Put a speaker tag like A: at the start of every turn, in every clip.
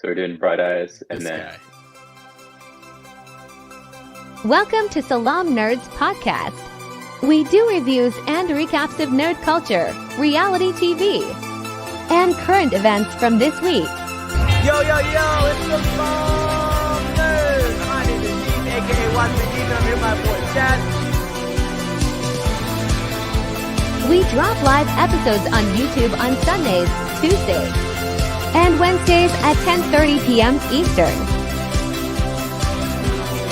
A: So we're doing Bright Eyes and
B: This
A: then
B: guy.
C: Welcome to Salaam Nerds Podcast. We do reviews and recaps of nerd culture, reality TV, and current events from this week.
D: Yo, it's the Salaam Nerds. My name is Steve, aka Watch Me Deep, and I'm here with my boy Chad.
C: We drop live episodes on YouTube on Sundays, Tuesdays, and Wednesdays at 10:30 p.m. Eastern.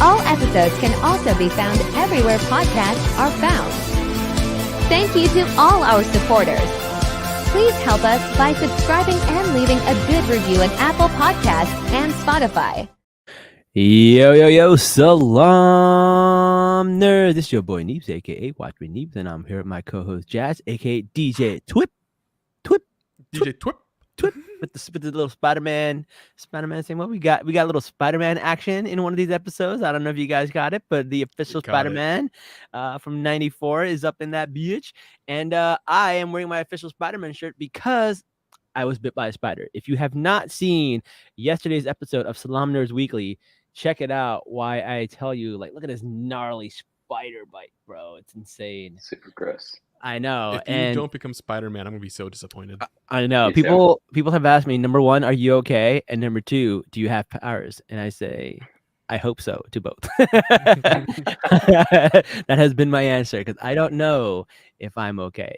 C: All episodes can also be found everywhere podcasts are found. Thank you to all our supporters. Please help us by subscribing and leaving a good review on Apple Podcasts and Spotify.
E: Yo, Salaam Nerds. This is your boy Neebs, aka Watch Me Neebs, and I'm here with my co-host Jazz, aka DJ Twip,
B: DJ Twip.
E: with the little Spider-Man thing. Well, we got a little Spider-Man action in one of these episodes. I don't know if you guys got it, but the official Spider-Man from '94 is up in that bitch, and I am wearing my official Spider-Man shirt because I was bit by a spider. If you have not seen yesterday's episode of Salaam Nerds Weekly, check it out. Why I tell you, like, look at this gnarly spider bite, bro. It's insane.
A: super gross.
E: I know.
B: If you don't become Spider-Man, I'm gonna be so disappointed.
E: I know.
A: Me too.
E: People have asked me, number one, are you okay? And number two, do you have powers? And I say, I hope so, to both. That has been my answer because I don't know if I'm okay.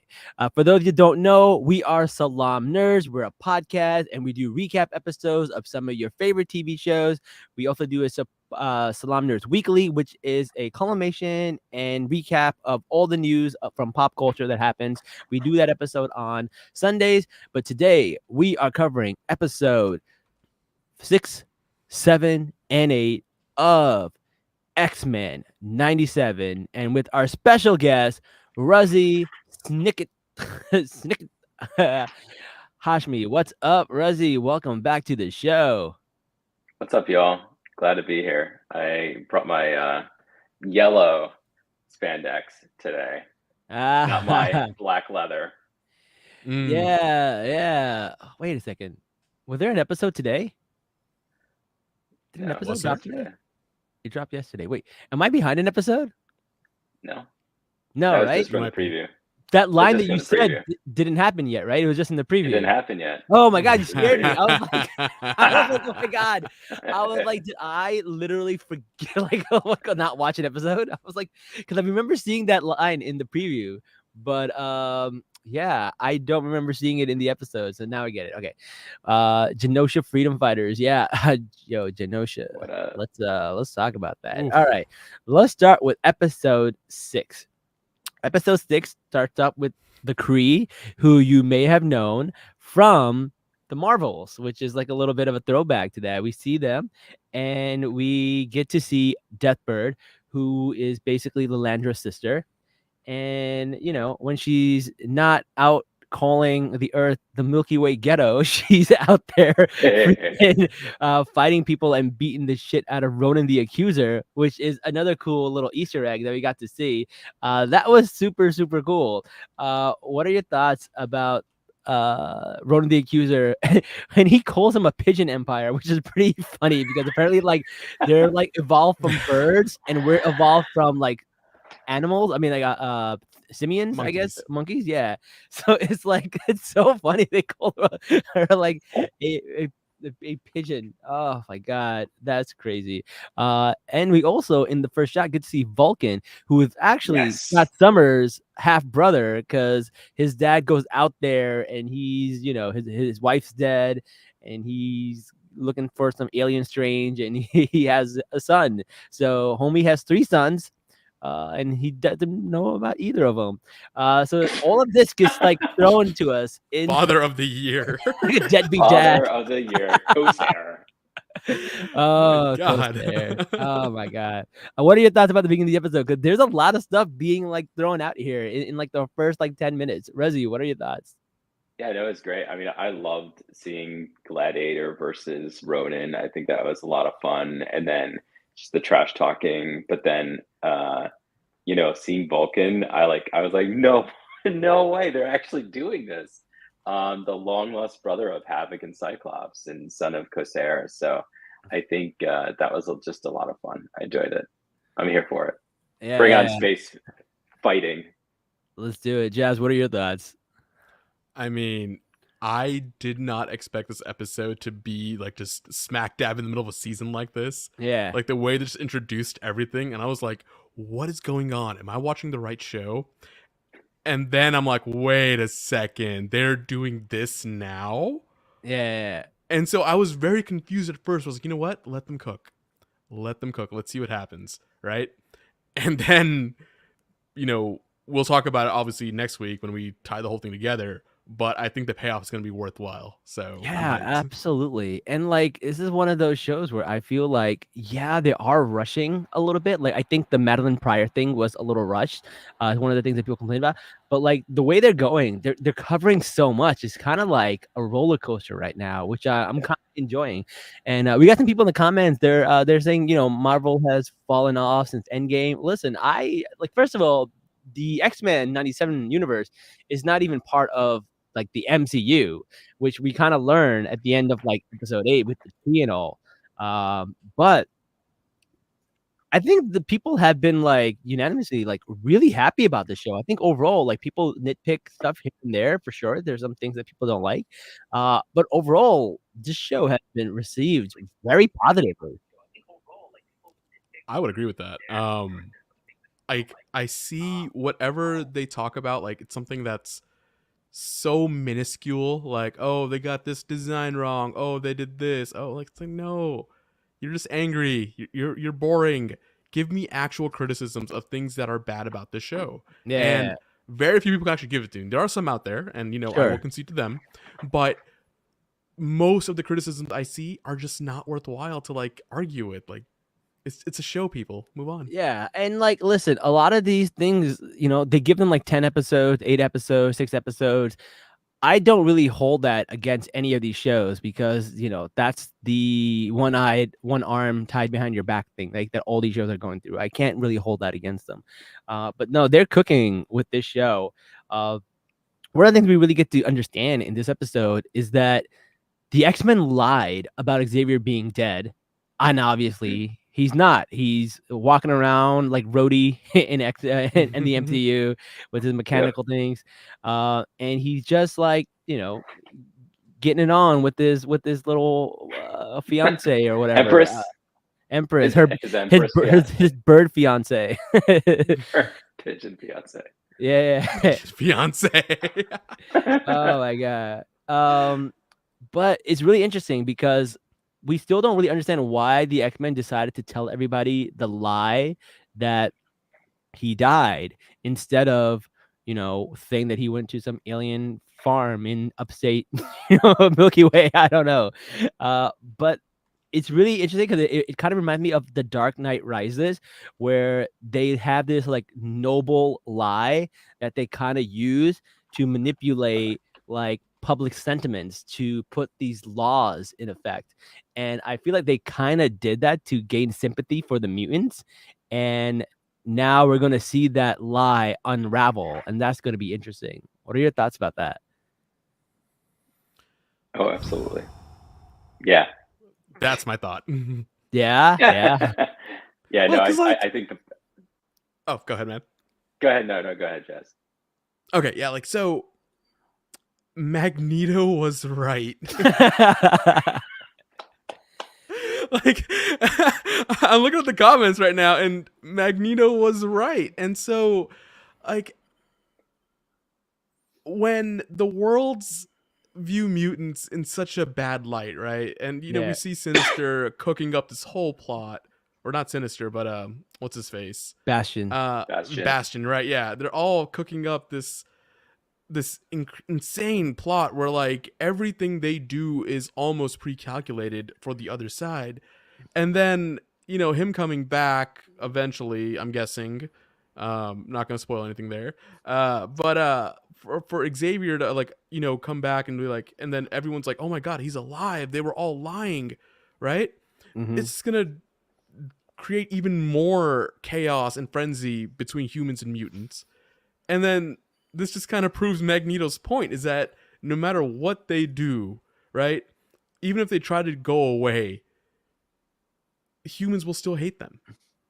E: For those of you who don't know, we are Salaam Nerds. We're a podcast and we do recap episodes of some of your favorite TV shows. We also do a Salaam Nerds Weekly, which is a culmination and recap of all the news from pop culture that happens. We do that episode on Sundays, but today we are covering episode 6, 7, and 8 of Xmen 97, and with our special guest Ruzzy Snicket Hashmi. What's up, Ruzzy? Welcome back to the show.
A: What's up, y'all? Glad to be here. I brought my yellow spandex today, not my black leather.
E: Yeah. Wait a second. Was there an episode today? Did an
A: No,
E: episode
A: was
E: drop
A: there?
E: today? It dropped yesterday. Wait, am I behind an episode?
A: No,
E: No,
A: that was
E: right?
A: just from the
B: Might be.
A: preview.
E: That line that
A: just
E: you
A: in the
E: said
A: preview.
E: didn't happen yet, right? It was just in the
A: It
E: preview.
A: didn't happen yet.
E: Oh my god, you scared me. I was like, oh my god. I was like, did I literally forget, like, oh my god, not watch an episode? I was like, because I remember seeing that line in the preview, but yeah, I don't remember seeing it in the episode. So now I get it. Okay. Genosha Freedom Fighters. Yeah. Yo, Genosha.
A: What up?
E: Let's talk about that.
B: Oof.
E: All right. Let's start with episode 6. Episode 6 starts up with the Kree, who you may have known from the Marvels, which is like a little bit of a throwback to that. We see them and we get to see Deathbird, who is basically Lilandra's sister. And, you know, when she's not out calling the Earth the Milky Way ghetto, she's out there freaking, fighting people and beating the shit out of Ronan the Accuser, which is another cool little Easter egg that we got to see. That was super, super cool. What are your thoughts about Ronan the Accuser? And he calls him a pigeon empire, which is pretty funny because apparently, like, they're like evolved from birds and we're evolved from like animals. I mean, like simians, I guess, monkeys. Yeah. So it's like, it's so funny they call her like a pigeon. Oh my god, that's crazy. And we also in the first shot get to see Vulcan, who is actually Scott Summers' half brother, because his dad goes out there and he's, you know, his wife's dead and he's looking for some alien strange and he has a son. So homie has 3 sons. And he doesn't know about either of them. So all of this gets like thrown to us in
B: Father of the Year.
E: like a deadbeat
A: Father
E: dad.
A: of the year, co-star.
E: Oh
B: God.
E: God! Oh my God! What are your thoughts about the beginning of the episode? Because there's a lot of stuff being like thrown out here in like the first like 10 minutes. Rezi, what are your thoughts?
A: Yeah, no, it's great. I mean, I loved seeing Gladiator versus Ronan. I think that was a lot of fun. And then just the trash talking, but then you know, seeing Vulcan, I was like, no, no way, they're actually doing this. The long lost brother of Havoc and Cyclops and son of Corsair. So I think that was just a lot of fun. I enjoyed it. I'm here for it.
E: Yeah,
A: Bring on space fighting.
E: let's do it. Jazz, what are your thoughts?
B: I mean, I did not expect this episode to be like just smack dab in the middle of a season like this.
E: Yeah.
B: Like the way they just introduced everything, and I was like, what is going on? Am I watching the right show? And then I'm like, wait a second, they're doing this now?
E: Yeah.
B: And so I was very confused at first. I was like, you know what? Let them cook. Let them cook. Let's see what happens, right? And then, we'll talk about it obviously next week when we tie the whole thing together. But I think the payoff is going to be worthwhile. So
E: yeah, absolutely. And like, this is one of those shows where I feel like, yeah, they are rushing a little bit. Like, I think the Madeline Pryor thing was a little rushed. It's one of the things that people complain about. But like the way they're going, they're covering so much. It's kind of like a roller coaster right now, which I'm kind of enjoying. And we got some people in the comments. They're saying, Marvel has fallen off since Endgame. Listen, first of all, the Xmen 97 universe is not even part of like the MCU, which we kind of learn at the end of like episode 8 with the T and all. But I think the people have been like unanimously like really happy about the show. I think overall, like people nitpick stuff here and there for sure. There's some things that people don't like. But overall, this show has been received very positively.
B: I would agree with that. I see whatever they talk about, like it's something that's so minuscule, like, oh, they got this design wrong, oh, they did this, oh, like it's like, no, you're just angry, you're boring. Give me actual criticisms of things that are bad about this show.
E: Yeah.
B: And very few people can actually give it to me. There are some out there, and I will concede to them, but most of the criticisms I see are just not worthwhile to like argue with. Like, it's a show, people. Move on.
E: Yeah. And like, listen, a lot of these things, they give them like 10 episodes, 8 episodes, 6 episodes. I don't really hold that against any of these shows because, that's the one-eyed, one arm tied behind your back thing, like that all these shows are going through. I can't really hold that against them. But no, they're cooking with this show. One of the things we really get to understand in this episode is that the X-Men lied about Xavier being dead. And obviously he's not. He's walking around like Rhodey in the MCU with his mechanical things. And he's just like, getting it on with his little fiance or whatever. Empress. His bird fiance.
A: Pigeon fiance.
E: Yeah.
B: Fiance.
E: Oh my God. But it's really interesting because we still don't really understand why the X-Men decided to tell everybody the lie that he died instead of, saying that he went to some alien farm in upstate, Milky Way. I don't know. But it's really interesting because it kind of reminds me of The Dark Knight Rises, where they have this like noble lie that they kind of use to manipulate like public sentiments to put these laws in effect. And I feel like they kind of did that to gain sympathy for the mutants. And now we're going to see that lie unravel. And that's going to be interesting. What are your thoughts about that?
A: Oh, absolutely. Yeah.
B: That's my thought.
E: Yeah.
A: Yeah, no, I think
B: Oh, go ahead, man.
A: Go ahead. No, go ahead, Jazz.
B: Okay, yeah, like, so Magneto was right. Like, I'm looking at the comments right now, and Magneto was right. And so, like, when the worlds view mutants in such a bad light, right? And, we see Sinister cooking up this whole plot. Or not Sinister, but, what's his face?
E: Bastion.
B: Bastion, right, yeah. They're all cooking up this insane plot where like everything they do is almost pre-calculated for the other side. And then him coming back eventually, I'm guessing, not gonna spoil anything there, but for Xavier to like come back and be like, and then everyone's like, oh my God, he's alive, they were all lying, right? It's gonna create even more chaos and frenzy between humans and mutants. And then this just kind of proves Magneto's point, is that no matter what they do, right? Even if they try to go away, humans will still hate them.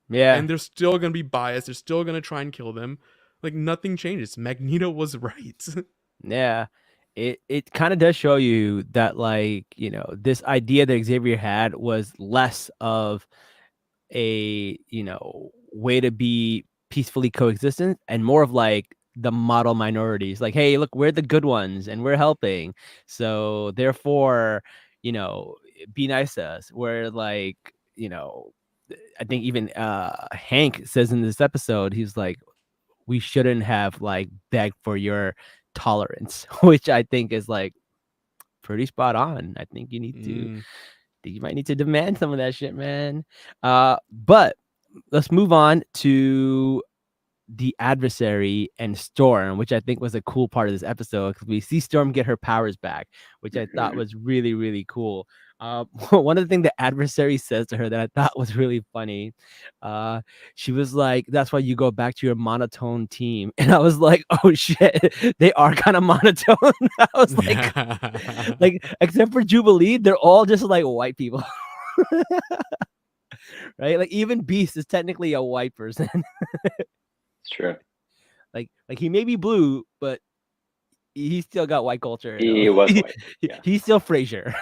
E: Yeah.
B: And they're still going to be biased. They're still going to try and kill them. Like, nothing changes. Magneto was right.
E: Yeah. It kind of does show you that, like, this idea that Xavier had was less of a, way to be peacefully coexistent and more of like the model minorities. Like, hey, look, we're the good ones and we're helping. So therefore, be nice to us. Where, like, I think even Hank says in this episode, he's like, we shouldn't have like begged for your tolerance, which I think is like pretty spot on. I think you might need to demand some of that shit, man. But let's move on to the adversary and Storm, which I think was a cool part of this episode, because we see Storm get her powers back, which I thought was really, really cool. One of the things the adversary says to her that I thought was really funny, she was like, "That's why you go back to your monotone team," and I was like, "Oh shit, they are kind of monotone." I was like, except for Jubilee, they're all just like white people. Right? Like, even Beast is technically a white person.
A: It's true.
E: Like he may be blue, but he's still got white culture.
A: He was white. Yeah.
E: He's still Frasier,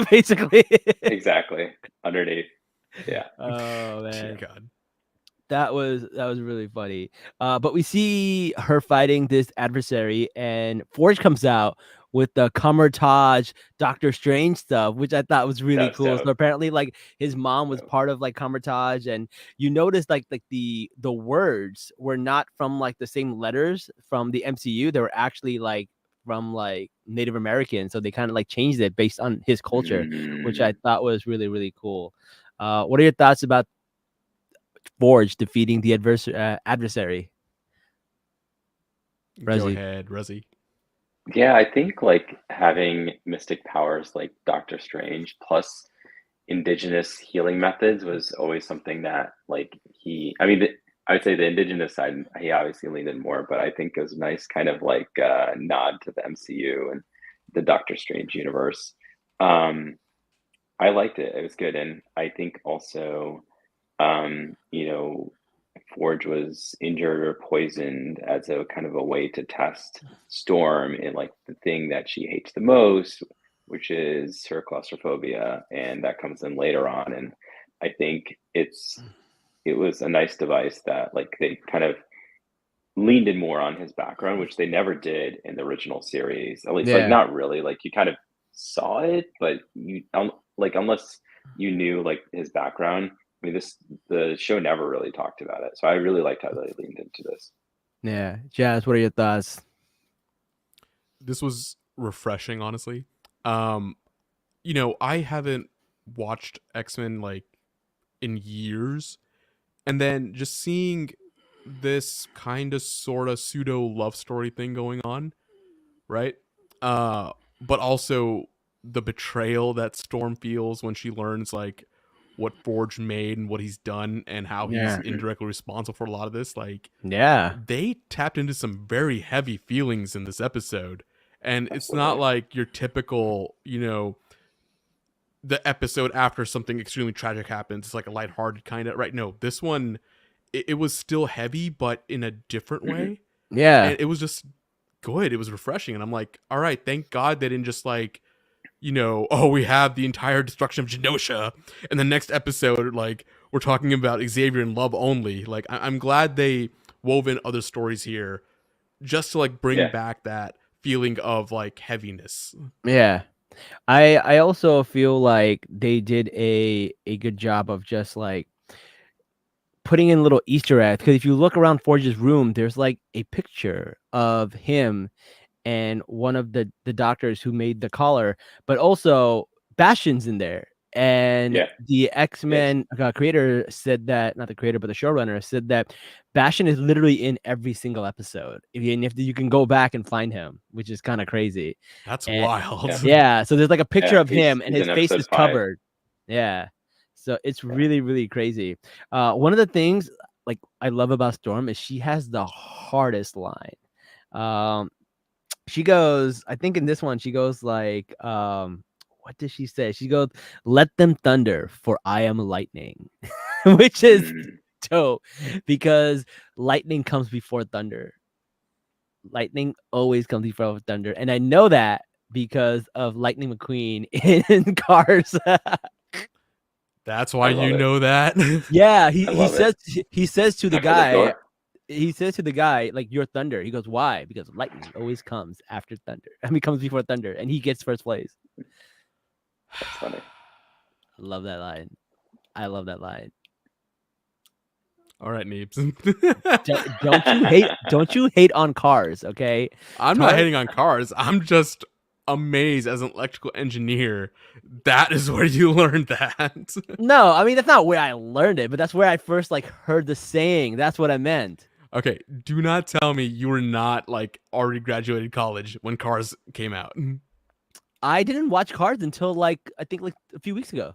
E: basically.
A: Exactly. Underneath. Yeah.
E: Oh man.
B: God.
E: That was really funny. But we see her fighting this adversary, and Forge comes out with the Camertage Doctor Strange stuff, which I thought was really cool.
A: Dope.
E: So apparently, like, his mom was part of like Camertage, and you notice like the words were not from like the same letters from the MCU. They were actually like from like Native American, so they kind of like changed it based on his culture, which I thought was really, really cool. What are your thoughts about Forge defeating the adversary?
B: Go ahead, Ruzzy.
A: Yeah, I think like having mystic powers like Doctor Strange plus indigenous healing methods was always something that like I would say the indigenous side, he obviously leaned in more, but I think it was a nice kind of like nod to the MCU and the Doctor Strange universe. I liked it. It was good. And I think also, Forge was injured or poisoned as a kind of a way to test Storm in like the thing that she hates the most, which is her claustrophobia, and that comes in later on. And I think it was a nice device that like they kind of leaned in more on his background, which they never did in the original series. At least, like, not really. Like, you kind of saw it, but you like unless you knew like his background. I mean, the show never really talked about it, so I really liked how they leaned into this.
E: Yeah, Jazz, what are your thoughts?
B: This was refreshing, honestly. I haven't watched X-Men like in years, and then just seeing this kind of sort of pseudo love story thing going on, right? But also the betrayal that Storm feels when she learns like what Forge made and what he's done and how he's indirectly responsible for a lot of this. Like, they tapped into some very heavy feelings in this episode. And it's not like your typical, the episode after something extremely tragic happens. It's like a lighthearted kind of, right? No, this one, it was still heavy, but in a different way.
E: Yeah.
B: And it was just good. It was refreshing. And I'm like, all right, thank God they didn't just like, we have the entire destruction of Genosha, and the next episode, like, we're talking about Xavier and love only. Like, I'm glad they wove in other stories here just to like bring back that feeling of like heaviness.
E: Yeah. I also feel like they did a good job of just like putting in little Easter eggs, because if you look around Forge's room, there's like a picture of him and one of the doctors who made the collar, but also Bastion's in there. And the X-Men creator said that, not the creator, but the showrunner said that Bastion is literally in every single episode. If you can go back and find him, which is kind of crazy.
B: That's wild.
E: Yeah. So there's like a picture of him and his face is covered. Yeah. So it's really, really crazy. One of the things like I love about Storm is she has the hardest line. She goes, I think in this one, she goes like, what does she say? She goes, "Let them thunder, for I am lightning," which is dope because lightning comes before thunder. Lightning always comes before thunder, and I know that because of Lightning McQueen in Cars.
B: That's
A: I
B: why
A: love
B: you
A: it.
B: know that.
E: Yeah,
A: I
E: he
A: love it.
E: says to the
A: After the
E: guy,
A: door.
E: he says to the guy, like, "You're thunder." He goes, "Why?" Because lightning always comes after thunder. I mean, comes before thunder, and he gets first place.
A: That's funny.
E: I love that line. I love that line.
B: All right, Neebs.
E: Don't you hate on Cars, okay?
B: I'm not hating on Cars. I'm just amazed as an electrical engineer. That is where you learned that.
E: No, I mean that's not where I learned it, but that's where I first like heard the saying. That's what I meant.
B: Okay, do not tell me you were not like already graduated college when Cars came out.
E: I didn't watch Cars until like I think like a few weeks ago.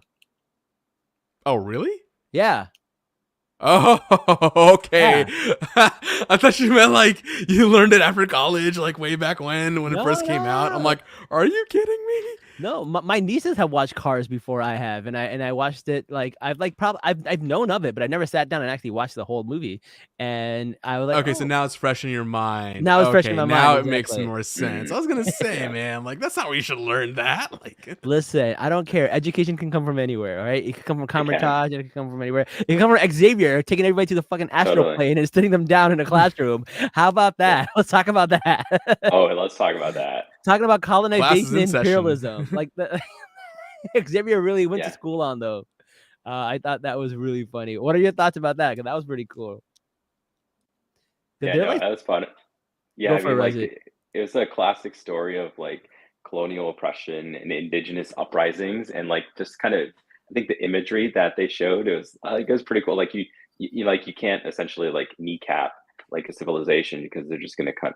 B: Oh, really?
E: Yeah.
B: Oh, okay. I thought you meant like you learned it after college, like way back when it first came out. I'm like, are you kidding me?
E: No, my nieces have watched Cars before I have, and I watched it like I've known of it, but I never sat down and actually watched the whole movie. And I was like,
B: okay, so now it's fresh in your mind.
E: Now it's fresh in my mind.
B: Now
E: exactly.
B: it makes more sense. I was gonna say, man, like that's not where you should learn that. Like,
E: listen, I don't care. Education can come from anywhere. All right, it can come from Comertage, it can come from anywhere. It can come from Xavier taking everybody to the fucking astral plane and sitting them down in a classroom. How about that? Let's talk about that.
A: Oh, let's talk about that.
E: Talking about colonization and imperialism,
B: session.
E: like the Xavier really went to school on though. I thought that was really funny. What are your thoughts about that? Because that was pretty cool.
A: Yeah, no, that was fun. Yeah, I mean, like it was a classic story of like colonial oppression and indigenous uprisings, and like just kind of, I think the imagery that they showed, it was pretty cool. Like you can't essentially like kneecap like a civilization because they're just gonna kind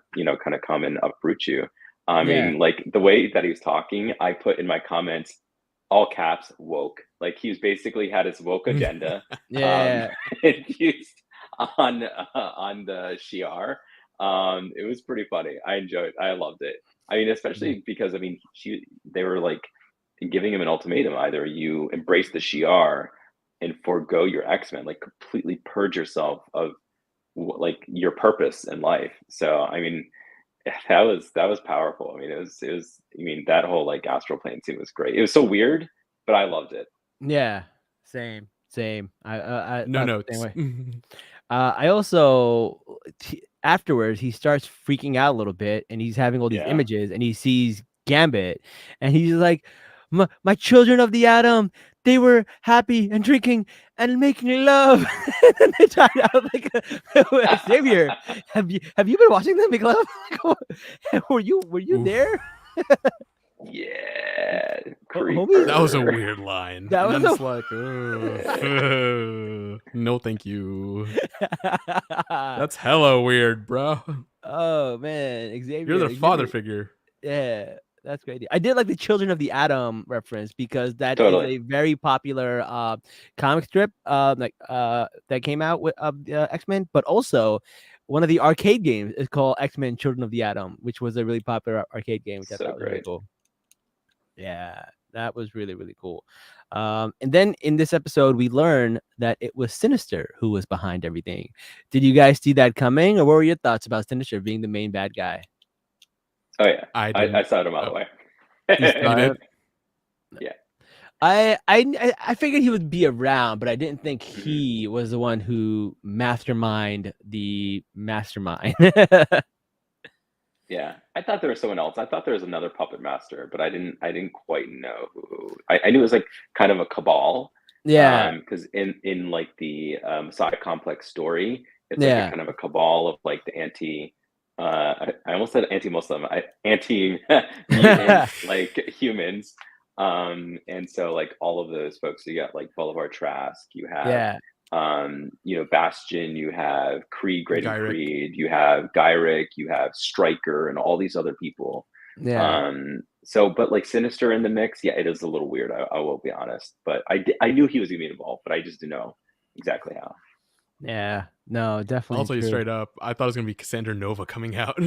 A: of come and uproot you. I mean, like the way that he was talking, I put in my comments, all caps, woke. Like he was basically had his woke agenda infused on the Shi'ar. It was pretty funny. I enjoyed it. I loved it. I mean, especially because I mean, they were like giving him an ultimatum: either you embrace the Shi'ar and forego your Xmen, like completely purge yourself of like your purpose in life. So I mean, that was powerful. I mean, it was. I mean, that whole like astral plane scene was great. It was so weird, but I loved it.
E: Yeah, same. I
B: no notes.
E: I also afterwards he starts freaking out a little bit, and he's having all these images, and he sees Gambit, and he's like, "My children of the atom, they were happy and drinking and making love." And they tried out like, Xavier, have you been watching them make love? were you there?
A: Yeah,
B: that was a weird line.
E: That was
B: like, no, thank you. That's hella weird, bro.
E: Oh man, Xavier,
B: you're the father figure.
E: Yeah, that's great. I did like the Children of the Atom reference because that is a very popular comic strip that came out with X-Men, but also one of the arcade games is called X-Men Children of the Atom, which was a really popular arcade game, which I thought was really cool. Yeah, that was really, really cool. And then in this episode, we learn that it was Sinister who was behind everything. Did you guys see that coming, or what were your thoughts about Sinister being the main bad guy?
A: Oh yeah, I saw it a mile away. Yeah,
E: I figured he would be around, but I didn't think he was the one who mastermind the mastermind.
A: Yeah, I thought there was someone else. I thought there was another puppet master, but I didn't quite know who. I knew it was like kind of a cabal.
E: Yeah.
A: Because in like the Psi Complex story, it's like a kind of a cabal of like the anti. I almost said anti-Muslim. Anti like humans. And so like all of those folks, you got like Bolivar Trask, you have Bastion, you have Creed, Creed, you have Gyrick, you have Stryker, and all these other people. But like Sinister in the mix, it is a little weird. I will be honest, but I knew he was gonna be involved, but I just didn't know exactly how.
E: Yeah, no,
B: I'll
E: definitely
B: tell you
E: true.
B: straight up, I thought it was gonna be Cassandra Nova coming out.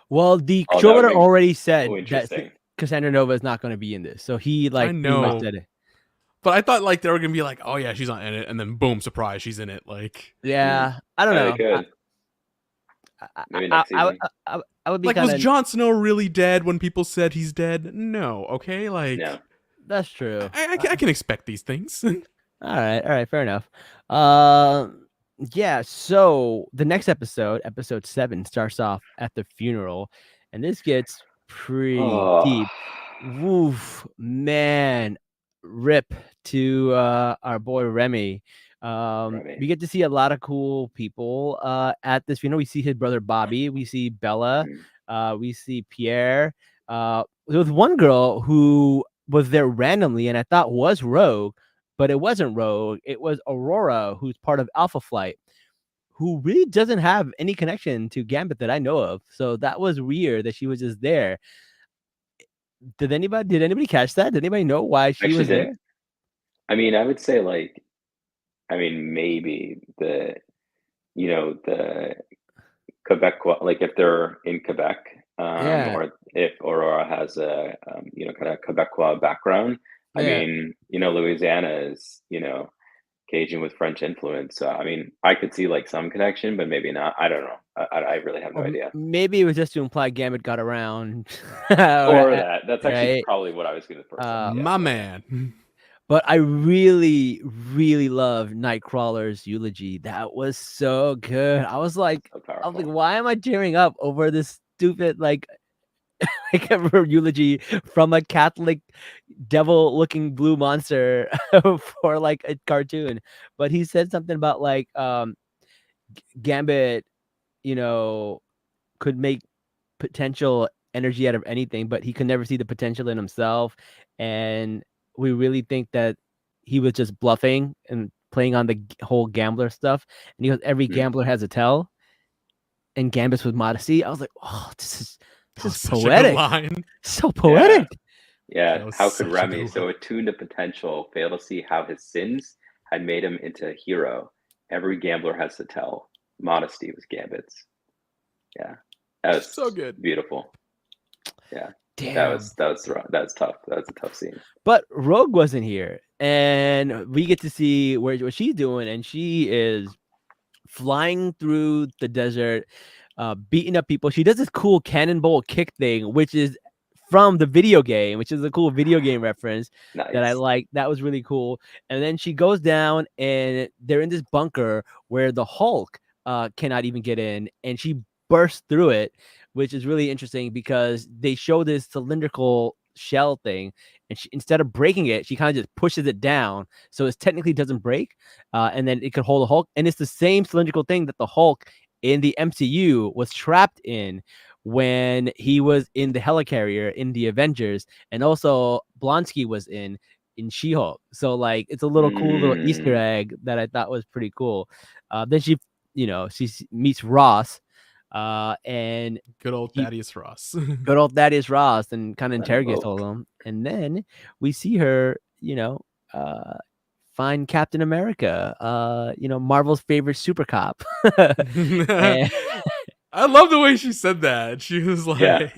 E: Well, the
A: Oh, that would
E: showrunner
A: be
E: already
A: so
E: said that
A: interesting.
E: Cassandra Nova is not going to be in this, so he
B: I
E: like pretty much
B: know,
E: said it.
B: but I thought like they were gonna be like, oh yeah, she's not in it, and then boom, surprise, she's in it. Like,
E: Yeah, I don't
A: Yeah, they
E: know.
A: could. Maybe next season.
E: I would be
B: like
E: kind
B: was
E: of.
B: Jon Snow really dead when people said he's dead? No, okay, like
A: No.
E: That's true.
B: I can expect these things.
E: All right, fair enough. Yeah. So the next episode, episode 7, starts off at the funeral, and this gets pretty
A: Oh,
E: deep. Woof, man, rip to our boy Remy.
A: Remy.
E: We get to see a lot of cool people at this funeral. We see his brother Bobby. We see Bella. We see Pierre. There was one girl who was there randomly, and I thought was Rogue, but it wasn't Rogue. It was Aurora, who's part of Alpha Flight, who really doesn't have any connection to Gambit that I know of. So that was weird that she was just there. Did anybody catch that? Did anybany know why she
A: Actually
E: was
A: did.
E: there?
A: I mean, I would say like, I mean, maybe the Quebec, like if they're in Quebec,
E: Yeah.
A: or if Aurora has a kind of Quebecois background. I
E: Yeah.
A: mean, Louisiana is Cajun with French influence. So I mean, I could see like some connection, but maybe not. I don't know. I really have no idea.
E: Maybe it was just to imply Gambit got around.
A: Or that. That's actually
E: right?
A: probably what I was going to first.
B: My man.
E: But I really, really love Nightcrawler's eulogy. That was so good. I was like,
A: So powerful.
E: why am I tearing up over this stupid like eulogy from a Catholic devil-looking blue monster for like a cartoon? But he said something about like Gambit, could make potential energy out of anything, but he could never see the potential in himself. And we really think that he was just bluffing and playing on the whole gambler stuff. And he goes, every gambler has a tell. And Gambit's with modesty. I was like, oh, this is
B: Such a good
E: poetic.
B: line.
E: So poetic.
A: Yeah.
B: was
A: How
B: such
A: could
B: a
A: Remy,
B: good
A: so attuned to potential, fail to see how his sins had made him into a hero? Every gambler has to tell. Modesty was Gambit's. Yeah. That was
B: So good.
A: Beautiful. Yeah.
E: Damn.
A: That was tough. That was a tough scene.
E: But Rogue wasn't here, and we get to see what she's doing, and she is flying through the desert, beating up people. She does this cool cannonball kick thing, which is from the video game, which is a cool video game reference that I
A: Nice.
E: like. That was really cool. And then she goes down, and they're in this bunker where the Hulk cannot even get in, and she bursts through it, which is really interesting because they show this cylindrical shell thing, and instead of breaking it, she kind of just pushes it down, so it technically doesn't break, and then it could hold the Hulk. And it's the same cylindrical thing that the Hulk in the MCU was trapped in when he was in the helicarrier in the Avengers, and also Blonsky was in She-Hulk. So like it's a little cool little Easter egg that I thought was pretty cool. Then she meets Ross, and
B: Good old Thaddeus Ross.
E: good old Thaddeus Ross, and kind of
A: That
E: interrogates
A: Hulk.
E: all of them. And then we see her, find Captain America, Marvel's favorite super cop. And-
B: I love the way she said that. She was like,
A: Yeah.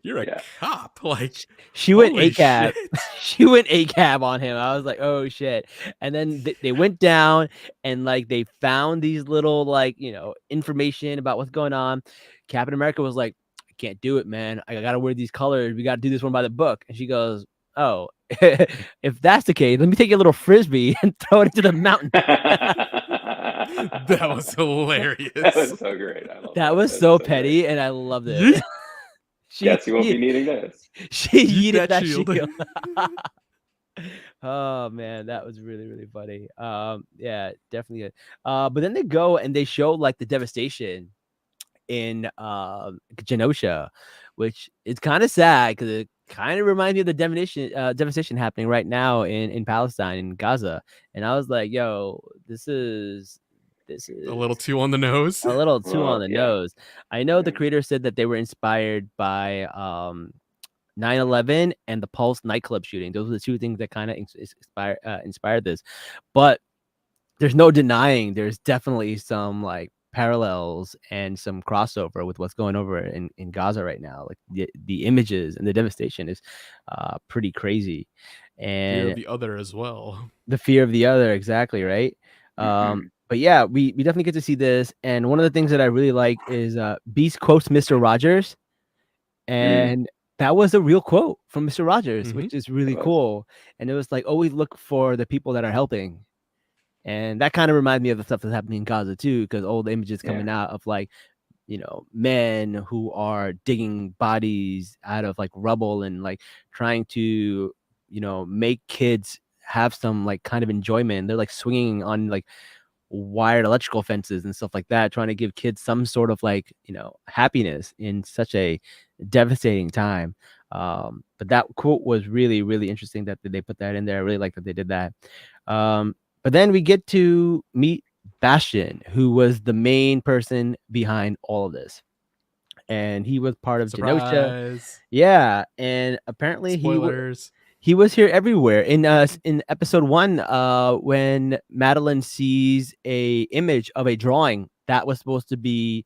B: "You're a
A: Yeah.
B: cop." Like
E: she went
B: holy
E: ACAB.
B: shit.
E: She went ACAB on him. I was like, oh shit. And then they went down, and like they found these little like information about what's going on. Captain America was like, I can't do it, man. I gotta wear these colors. We gotta do this one by the book. And she goes, oh, if that's the case, let me take a little frisbee and throw it into the mountain.
B: That was hilarious.
A: That was so great. I love
E: That was
A: That's
E: so
A: great.
E: petty, and I loved it.
B: Yeet.
A: Guess you won't be needing this.
E: She
B: Yeet
E: yeeted that
B: shield.
E: shield. Oh man, that was really, really funny. Yeah, definitely good. But then they go and they show like the devastation in Genosha, which is kind of sad because it kind of reminds me of the devastation happening right now in Palestine, in Gaza. And I was like, yo, this is
B: A little too on the nose.
E: a little too on
A: Well,
E: the
A: yeah.
E: nose. I know the
A: Yeah.
E: creator said that they were inspired by 9/11 and the Pulse nightclub shooting. Those were the two things that kind of inspired this. But there's no denying there's definitely some like parallels and some crossover with what's going over in Gaza right now. Like the images and the devastation is pretty crazy.
B: Fear
E: And
B: of the other as well.
E: the fear of the other, exactly, right?
A: Mhm.
E: But yeah, we definitely get to see this. And one of the things that I really like is Beast quotes Mr. Rogers,
A: Mm,
E: and that was a real quote from Mr. Rogers,
B: Mhm.
E: which is
A: it
E: really
A: was.
E: cool. And it was like, always look for the people that are helping. And that kind of reminds me of the stuff that's happening in Gaza too, because old images
A: Yeah.
E: coming out of like, men who are digging bodies out of like rubble and like trying to, make kids have some like kind of enjoyment. They're like swinging on like wired electrical fences and stuff like that, trying to give kids some sort of like, happiness in such a devastating time. But that quote was really, really interesting that they put that in there. I really like that they did that. But then we get to meet Bastion, who was the main person behind all of this. And he was part of Genosha.
B: Surprise.
E: Yeah. And apparently
B: Spoilers.
E: he was here everywhere. In episode 1, when Madeline sees a image of a drawing that was supposed to be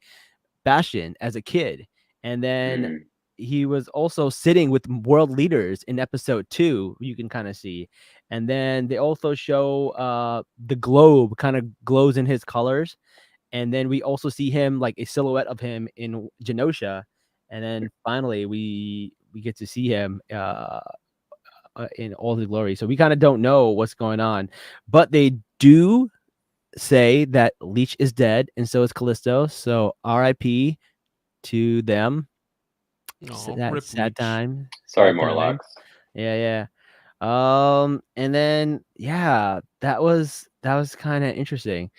E: Bastion as a kid. And then
A: Mm,
E: he was also sitting with world leaders in episode 2, you can kind of see. And then they also show the globe kind of glows in his colors. And then we also see him, like a silhouette of him in Genosha. And then finally we get to see him in all the glory. So we kind of don't know what's going on, but they do say that Leech is dead and so is Callisto. So R.I.P. to them.
B: Oh,
E: That
B: rip
E: sad
B: Leech.
E: time.
A: sorry,
E: Sad time.
A: Morlocks.
E: Yeah, yeah. And then yeah, that was kind of interesting.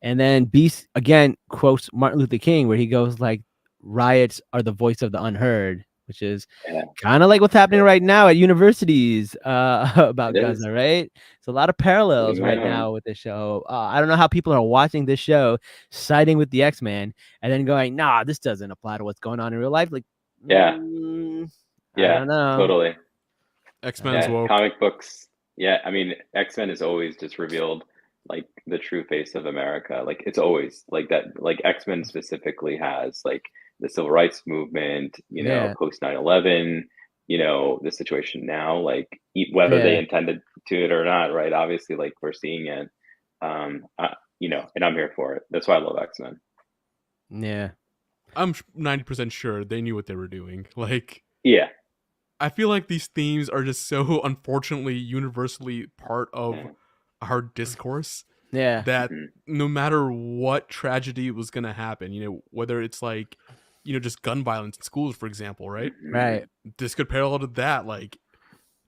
E: And then Beast again quotes Martin Luther King, where he goes like, "Riots are the voice of the unheard," which is
A: Yeah,
E: kind of like what's happening right now at universities about
A: it is.
E: Gaza, right? So a lot of
A: Holding
E: parallels
A: my
E: right
A: own.
E: now with the show. I don't know how people are watching this show, siding with the X-Men, and then going, "Nah, this doesn't apply to what's going on in real life." Like,
A: Yeah,
E: I
A: yeah,
E: don't know.
A: totally.
B: X-Men's
A: Yeah,
B: woke.
A: comic books. Yeah, I mean, X-Men has always just revealed like the true face of America. Like it's always like that. Like X-Men specifically has like the civil rights movement,
E: Yeah,
A: post 9/11, the situation now, like whether they
E: yeah,
A: intended to it or not, right? Obviously, like we're seeing it. And I'm here for it. That's why I love X-Men.
E: yeah,
B: I'm 90% sure they knew what they were doing. Like,
A: Yeah.
B: I feel like these themes are just so unfortunately universally part of
A: Yeah.
B: our discourse
E: yeah,
B: that
A: Mhm.
B: no matter what tragedy was going to happen, whether it's like, just gun violence in schools, for example, right?
E: right.
A: Mhm.
B: This could parallel to that. Like,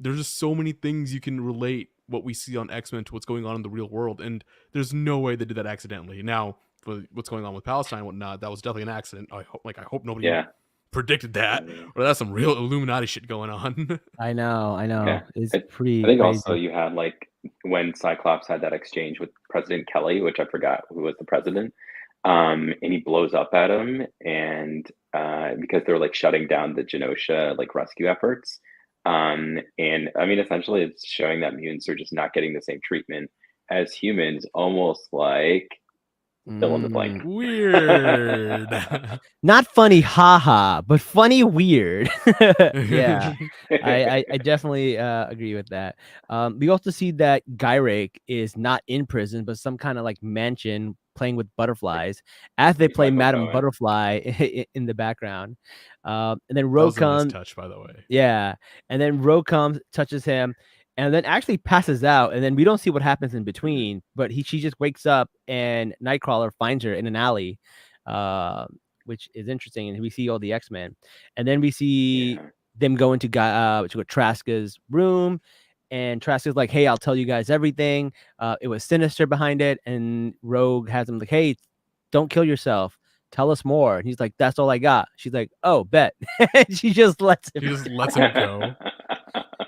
B: there's just so many things you can relate what we see on X-Men to what's going on in the real world. And there's no way they did that accidentally. Now, for what's going on with Palestine and whatnot, that was definitely an accident. I hope nobody
A: Yeah.
B: predicted that, or that's some real Illuminati shit going on.
E: I know,
A: Yeah.
E: It's
A: I
E: pretty
A: think also
E: crazy.
A: you had like when Cyclops had that exchange with President Kelly, which I forgot who was the president, and he blows up at him, and because they're like shutting down the Genosha like rescue efforts, and I mean essentially it's showing that mutants are just not getting the same treatment as humans, almost like fill in the blank.
E: Mm.
B: Weird.
E: Not funny, haha, but funny, weird. Yeah, I definitely agree with that. We also see that Gyrake is not in prison, but some kind of like mansion playing with butterflies as they
A: He's
E: play
A: Michael
E: Madame
A: Cohen.
E: Butterfly in the background. And then
B: That
E: Rogue
B: was a nice
E: comes,
B: touch, by the way.
E: yeah, and then Rogue comes, touches him, and then actually passes out. And then we don't see what happens in
A: Mhm.
E: between, but she just wakes up, and Nightcrawler finds her in an alley, uh, which is interesting. And we see all the X-Men, and then we see
A: Yeah.
E: them go into Traska's room, and Traska's like, "Hey, I'll tell you guys everything. It was Sinister behind it." And Rogue has him like, "Hey, don't kill yourself. Tell us more." And he's like, "That's all I got." She's like, "Oh, bet." She just lets him.
B: He just lets him go.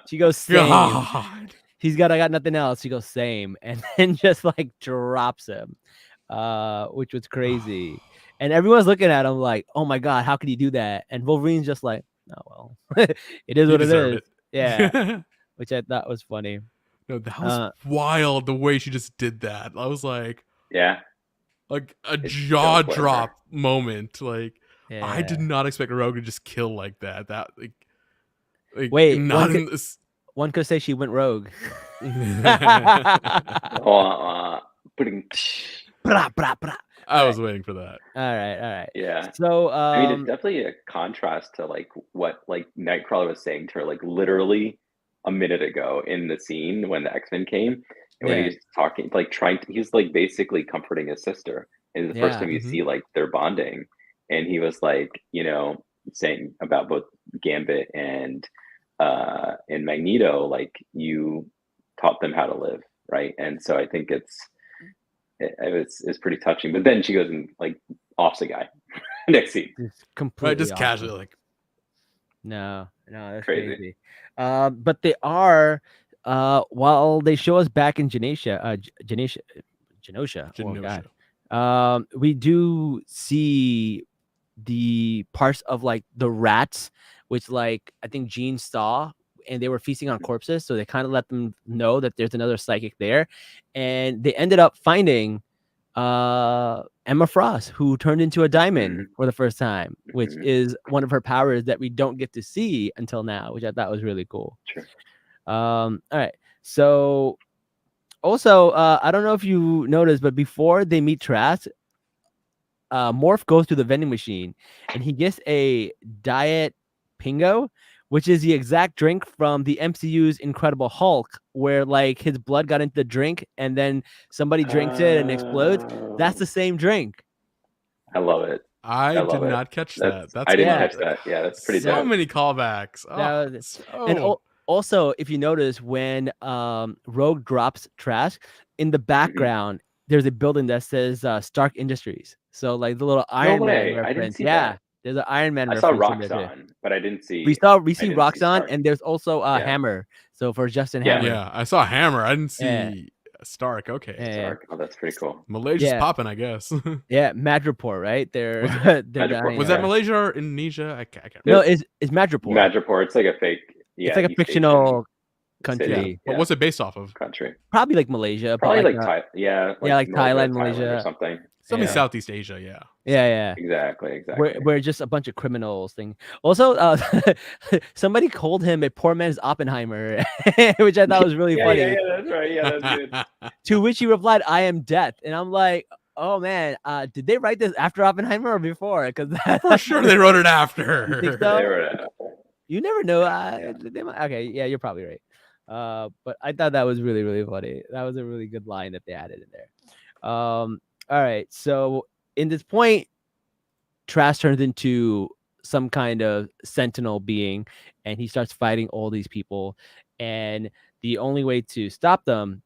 E: She goes, "Same."
B: God.
E: I got nothing else. She goes, "Same," and then just like drops him, which was crazy. And everyone's looking at him like, "Oh my god, how could he do that?" And Wolverine's just like, "Oh well, it is
B: He
E: what it
B: deserved
E: is."
B: it.
E: Yeah, which I thought was funny.
B: No, that was wild the way she just did that. I was like
A: Yeah,
B: a
A: it's
B: jaw
A: so clever.
B: drop moment. Like I
E: Yeah.
B: did not expect Rogue to just kill like that. That like
E: Wait,
B: not in this.
E: one could say she went rogue.
A: Putting.
E: Bra, bra, bra.
B: I was waiting for that.
E: All right.
A: Yeah.
E: So,
A: I mean, it's definitely a contrast to like what like Nightcrawler was saying to her like literally a minute ago in the scene when the X-Men came and when he
E: Yeah.
A: was talking, like he was like basically comforting his sister. And the first
E: Yeah.
A: time you
B: Mhm.
A: see like their bonding, and he was like, saying about both Gambit and Magneto, like you taught them how to live, right? And so I think it's pretty touching. But then she goes and like offs a guy next scene.
E: It's completely
B: Right, just
E: awesome.
B: casually like
E: No, that's
A: Crazy.
E: crazy. But they are, while they show us back in Genosha. Oh God. We do see the parts of like the rats, which like I think Jean saw, and they were feasting on corpses, so they kind of let them know that there's another psychic there, and they ended up finding Emma Frost, who turned into a diamond for the first time, which is one of her powers that we don't get to see until now, which I thought was really cool.
A: Sure.
E: All right. So also, I don't know if you noticed, but before they meet Trask, Morph goes to the vending machine and he gets a Diet Pingo, which is the exact drink from the MCU's Incredible Hulk, where like his blood got into the drink and then somebody drinks it and explodes. That's the same drink.
A: I love it.
B: I
A: love
B: did
A: it.
B: not catch that. That's
A: I didn't
E: Yeah.
A: catch that. Yeah, that's pretty
B: so
A: dope.
B: many callbacks. Oh,
E: That was-
B: so-
E: And also, if you notice, when Rogue drops Trask in the background, there's a building that says Stark Industries. So like the little Iron Man
A: way. I didn't
E: reference.
A: see
E: Yeah,
A: that.
E: there's an Iron Man
A: I saw
E: reference in there too.
A: Roxxon, but I didn't see.
E: We see
A: I didn't see
E: Roxxon,
A: Stark.
E: and there's also
A: Yeah.
E: Hammer. So for Justin
A: Yeah.
E: Hammer.
B: yeah, I saw Hammer. I didn't see
E: Yeah.
B: Stark. Okay.
E: Yeah.
A: Stark. Oh, that's pretty cool.
B: Malaysia's
E: Yeah.
B: popping, I guess.
E: Yeah, Madripoor, right? They're
A: Madripoor.
E: dying
B: Was
E: there.
B: that Malaysia or Indonesia? I can't
E: No,
B: remember.
E: it's Madripoor.
A: Madripoor. It's like a fake. Yeah,
E: It's like a
A: East
E: fictional
A: Asian
E: country.
A: city.
B: But
A: Yeah,
B: what's it based off of?
A: country?
E: Probably like Malaysia.
A: Probably
E: but
A: like
E: like
A: like
E: Thailand,
A: Northern
E: Malaysia.
A: or something.
B: Something
E: Yeah.
B: Southeast Asia, yeah.
E: Yeah.
A: Exactly.
E: We're just a bunch of criminals thing. Also, somebody called him a poor man's Oppenheimer, which I thought was really funny.
A: Yeah, that's right. Yeah, that's good.
E: To which he replied, "I am death," and I'm like, "Oh man, did they write this after Oppenheimer or before?" Because
B: For sure they wrote it
E: You
B: after.
E: think so?
A: They were,
E: You never know. They might, okay, yeah, you're probably right. But I thought that was really, really funny. That was a really good line that they added in there. All right. So in this point, Trask turns into some kind of sentinel being, and he starts fighting all these people. And the only way to stop them,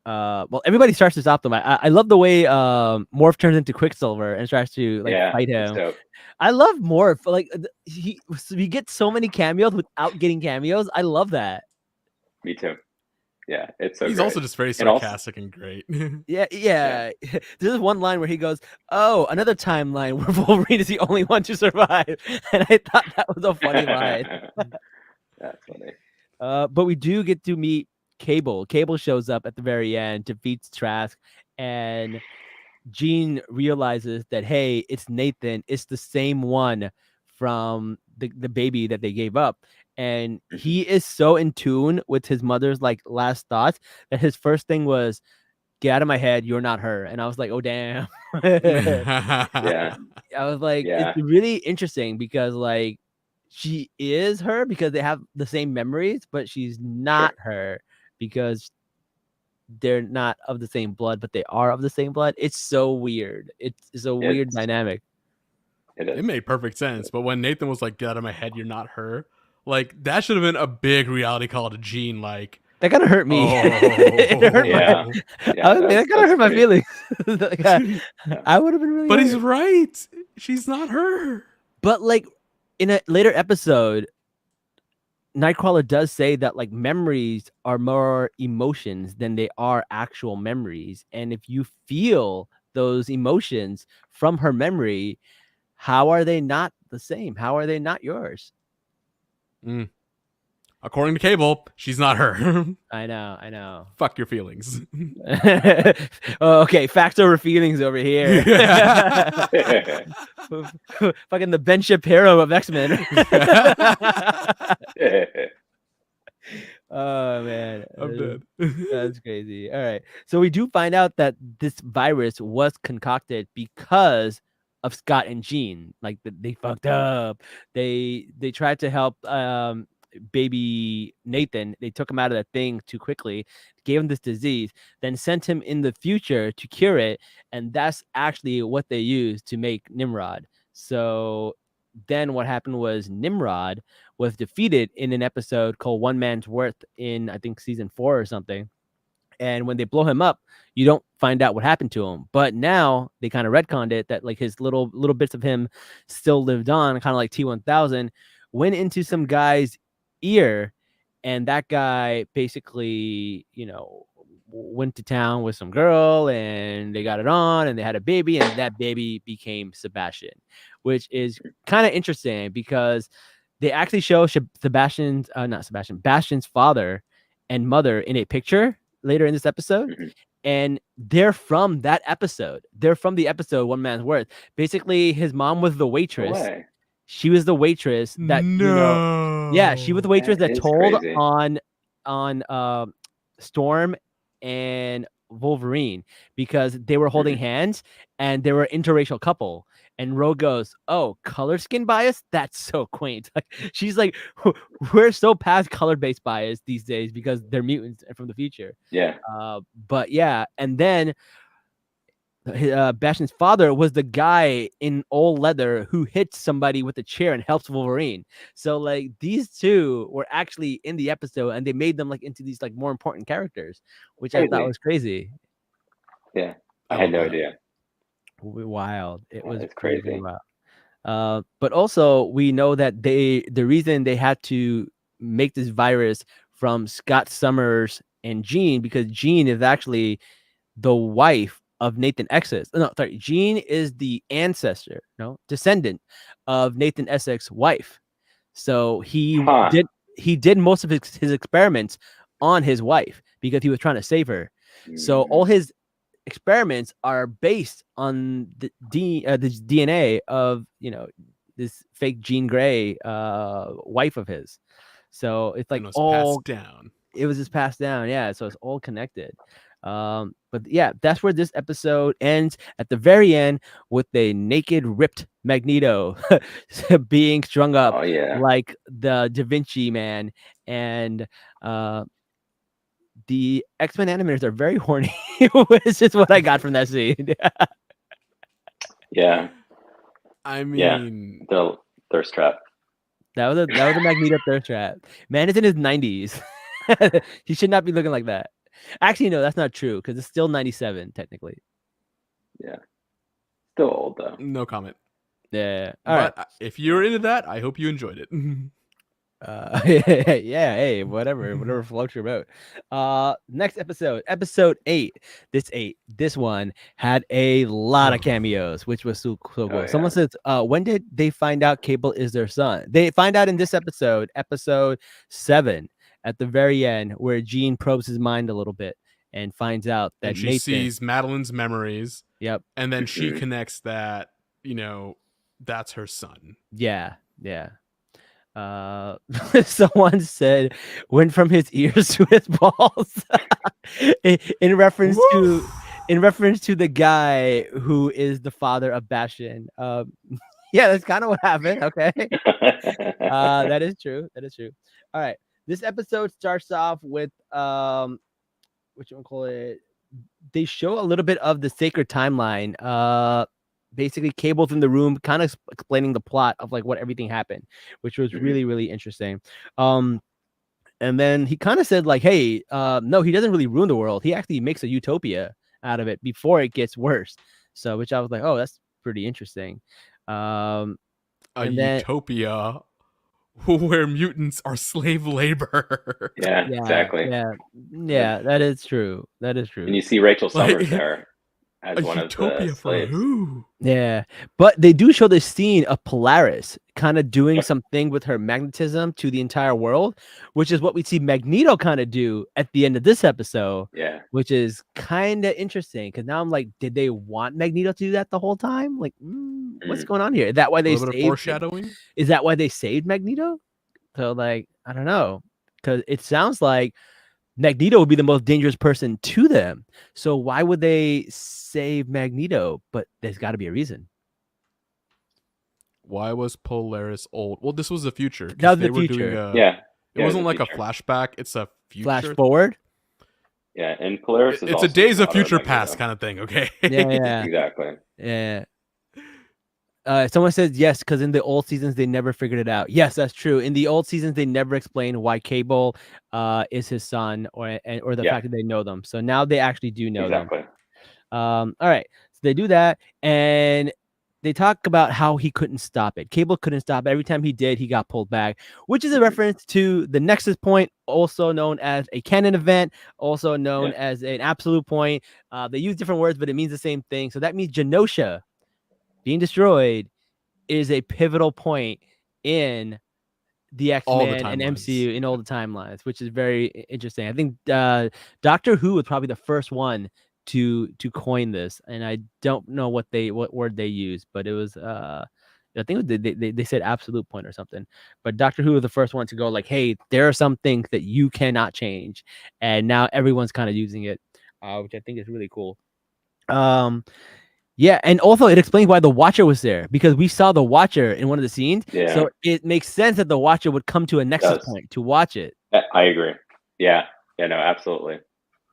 E: well, everybody starts to stop them. I love the way Morph turns into Quicksilver and starts to like fight
A: it's
E: him.
A: dope.
E: I love Morph. Like we get so many cameos without getting cameos. I love that.
A: Me too. Yeah, it's so
B: He's
A: great.
B: also just very
A: And also-
B: sarcastic and great.
E: Yeah. There's one line where he goes, "Oh, another timeline where Wolverine is the only one to survive," and I thought that was a funny line.
A: That's funny.
E: But we do get to meet Cable. Cable shows up at the very end, defeats Trask, and Jean realizes that, hey, it's Nathan. It's the same one from the baby that they gave up. And he is so in tune with his mother's like last thoughts that his first thing was, "Get out of my head. You're not her." And I was like, oh, damn.
A: Yeah.
E: I was like,
A: Yeah.
E: it's really interesting because like she is her because they have the same memories, but she's not her because they're not of the same blood, but they are of the same blood. It's so weird. It's a weird dynamic.
A: It is.
B: It made perfect sense. But when Nathan was like, "Get out of my head, you're not her," like that should have been a big reality call to Jean. Like,
E: That kind of hurt me.
B: oh,
E: It hurt
A: Yeah.
E: I was like, that kind of hurt my
A: pretty-
E: feelings. Like, I would have been really
B: but he's
E: hurt.
B: right. She's not her.
E: But like in a later episode, Nightcrawler does say that like memories are more emotions than they are actual memories. And if you feel those emotions from her memory, how are they not the same? How are they not yours?
B: According to Cable, she's not her.
E: I know.
B: Fuck your feelings.
E: Oh, okay, facts over feelings over here. Fucking the Ben Shapiro of X-Men. Oh man,
B: I'm dead.
E: that's crazy. All right, so we do find out that this virus was concocted because of Scott and Jean. Like they fucked up. They tried to help baby Nathan. They took him out of that thing too quickly, gave him this disease, then sent him in the future to cure it, and that's actually what they used to make Nimrod. So then what happened was Nimrod was defeated in an episode called One Man's Worth in, I think, season 4 or something. And when they blow him up, you don't find out what happened to him. But now they kind of retconned it that like his little bits of him still lived on, kind of like T-1000, went into some guy's ear, and that guy basically, went to town with some girl, and they got it on, and they had a baby, and that baby became Sebastian, which is kind of interesting because they actually show Bastian's father and mother in a picture later in this episode. And they're from that episode. They're from the episode One Man's Worth. Basically, his mom was the waitress. She was the waitress that she was the waitress that told
A: crazy.
E: on Storm and Wolverine because they were holding hands and they were an interracial couple. And Rogue goes, "Oh, color skin bias? That's so quaint." Like, she's like, "We're so past color-based bias these days because they're mutants from the future."
A: Yeah.
E: But yeah, and then Bastion's father was the guy in all leather who hits somebody with a chair and helps Wolverine. So like these two were actually in the episode, and they made them like into these like more important characters, which I thought was crazy.
A: Yeah, I had no idea.
E: Wild. It was
A: crazy.
E: Wild. But also we know that the reason they had to make this virus from Scott Summers and Jean, because Jean is actually the wife of Nathan Essex's. No, sorry, Jean is the descendant of Nathan Essex's wife. So he did most of his experiments on his wife because he was trying to save her. So all his experiments are based on the DNA of this fake Jean Grey wife of his. So it's like all
B: passed down.
E: It was just passed down, yeah. So it's all connected. But yeah, that's where this episode ends. At the very end, with a naked, ripped Magneto being strung up like the Da Vinci Man, and the X-Men animators are very horny. Which is what I got from that scene.
A: Yeah.
B: I mean,
A: the thirst trap.
E: That was a Magneto thirst trap. Man is in his 90s. He should not be looking like that. Actually, no, that's not true because it's still 97 technically.
A: Yeah. Still old though.
B: No comment.
E: Yeah.
B: All right. If you're into that, I hope you enjoyed it.
E: Yeah, hey, whatever floats your boat. Next episode 8. This one had a lot of cameos, which was so cool.
A: Yeah.
E: Someone says, when did they find out Cable is their son? They find out in this episode 7, at the very end, where Jean probes his mind a little bit and finds out that
B: and she sees Madeline's memories.
E: Yep.
B: And then she connects that, that's her son.
E: Yeah. Someone said went from his ears to his balls in reference to the guy who is the father of Bastion. Yeah, that's kind of what happened. Okay. That is true. All right. This episode starts off with they show a little bit of the sacred timeline. Basically Cable's in the room kind of explaining the plot of like what everything happened, which was really, really interesting. And then he kind of said like, hey, no, he doesn't really ruin the world. He actually makes a utopia out of it before it gets worse. So, which I was like, oh, that's pretty interesting.
B: Utopia where mutants are slave labor.
A: Yeah, exactly.
E: Yeah, that is true.
A: And you see Rachel Summers there as
B: A
A: one of the
B: utopia for
A: slaves.
B: who?
E: Yeah, but they do show this scene of Polaris kind of doing
A: Yep.
E: something with her magnetism to the entire world, which is what we see Magneto kind of do at the end of this episode,
A: Yeah.
E: which is kind of interesting because now I'm like, did they want Magneto to do that the whole time? Like, what's
A: Mm.
E: going on here? Is that why
B: A
E: they
B: little bit of
E: saved?
B: foreshadowing.
E: Is that why they saved Magneto? So like, I don't know, because it sounds like Magneto would be the most dangerous person to them. So why would they save Magneto? But there's got to be a reason.
B: Why was Polaris old? Well, this was the future. 'Cause
E: That was
B: they
E: the
B: were doing
E: future.
B: a.
A: Yeah.
B: It
A: Yeah,
B: wasn't
A: the
B: like a
A: future.
B: flashback. It's a future.
E: Flash forward.
A: Yeah, and Polaris is
B: It's
A: also
B: a Days
A: the
B: of
A: daughter
B: Future
A: Magneto.
B: Past kind of thing. Okay.
E: Yeah.
A: Exactly.
E: Yeah. Someone says yes, because in the old seasons they never figured it out. Yes, that's true. In the old seasons they never explained why Cable is his son or the
A: Yeah.
E: fact that they know them. So now they actually do know them.
A: Exactly.
E: All right. So they do that and they talk about how he couldn't stop it. Cable couldn't stop it. Every time he did, he got pulled back, which is a reference to the Nexus Point, also known as a canon event, also known as an absolute point. They use different words, but it means the same thing. So that means Genosha being destroyed is a pivotal point in the X-Men and MCU in all the timelines, which is very interesting. I think Doctor Who was probably the first one to coin this, and I don't know what word they used, but it was I think they said absolute point or something. But Doctor Who was the first one to go like, hey, there are some things that you cannot change, and now everyone's kind of using it, which I think is really cool. Yeah, and also it explains why the Watcher was there, because we saw the Watcher in one of the scenes.
A: Yeah.
E: So it makes sense that the Watcher would come to a Nexus point to watch it.
A: I agree. Yeah. Yeah, no, absolutely.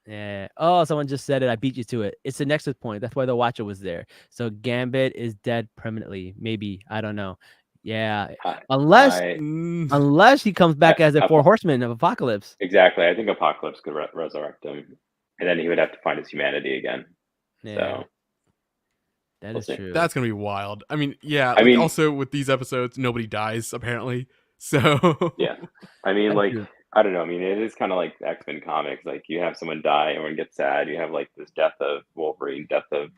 E: Yeah. Oh, someone just said it. I beat you to it. It's a Nexus point. That's why the Watcher was there. So Gambit is dead permanently. Maybe. I don't know. Yeah. Unless he comes back as a Four Horsemen of Apocalypse.
A: Exactly. I think Apocalypse could resurrect him. And then he would have to find his humanity again.
E: Yeah.
A: So
E: that is true.
B: That's gonna be wild. I mean, yeah. I mean, also with these episodes, nobody dies apparently. So
A: yeah. I mean, like, I don't know. I mean, it is kind of like X-Men comics. Like, you have someone die, everyone gets sad. You have like this death of Wolverine, death of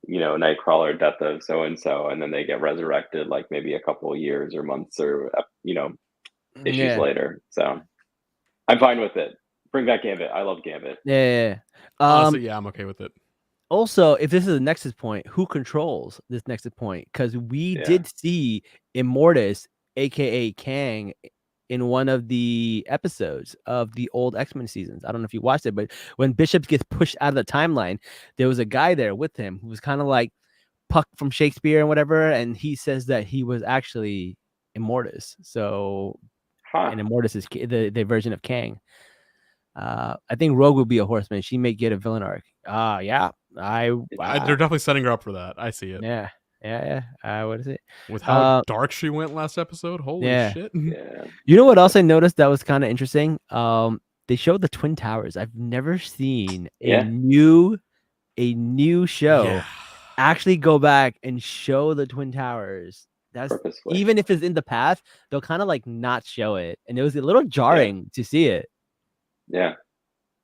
A: Nightcrawler, death of so and so, and then they get resurrected like maybe a couple of years or months or issues later. So I'm fine with it. Bring back Gambit. I love Gambit.
E: Yeah.
B: Honestly, yeah, I'm okay with it.
E: Also, if this is a Nexus point, who controls this Nexus point? Because we did see Immortus, aka Kang, in one of the episodes of the old X-Men seasons. I don't know if you watched it, but when Bishop gets pushed out of the timeline, there was a guy there with him who was kind of like Puck from Shakespeare and whatever, and he says that he was actually Immortus. So, and Immortus is the version of Kang. I think Rogue will be a horseman. She may get a villain arc. Yeah.
B: They're definitely setting her up for that. I see it.
E: Yeah. What is it?
B: With how dark she went last episode. Holy shit.
A: Yeah.
E: You know what else I noticed that was kind of interesting? They showed the Twin Towers. I've never seen a new show actually go back and show the Twin Towers. That's purposefully. Even if it's in the past, they'll kind of like not show it. And it was a little jarring to see it.
A: Yeah,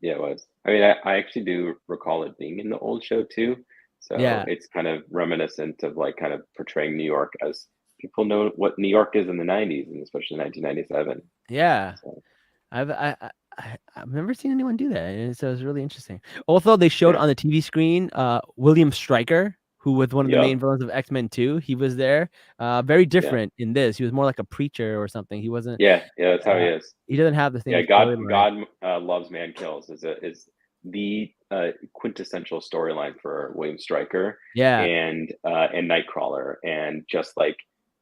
A: it was. I mean, I actually do recall it being in the old show too. So it's kind of reminiscent of like kind of portraying New York as people know what New York is in the 90s and especially 1997.
E: Yeah. So. I've never seen anyone do that. And so it's really interesting. Also, they showed on the TV screen William Stryker, who was one of the main villains of X-Men 2. He was there. Very different in this. He was more like a preacher or something. He wasn't.
A: Yeah, that's how he is.
E: He doesn't have the same.
A: Yeah, God loves, man kills is the quintessential storyline for William Stryker.
E: Yeah,
A: and Nightcrawler, and just like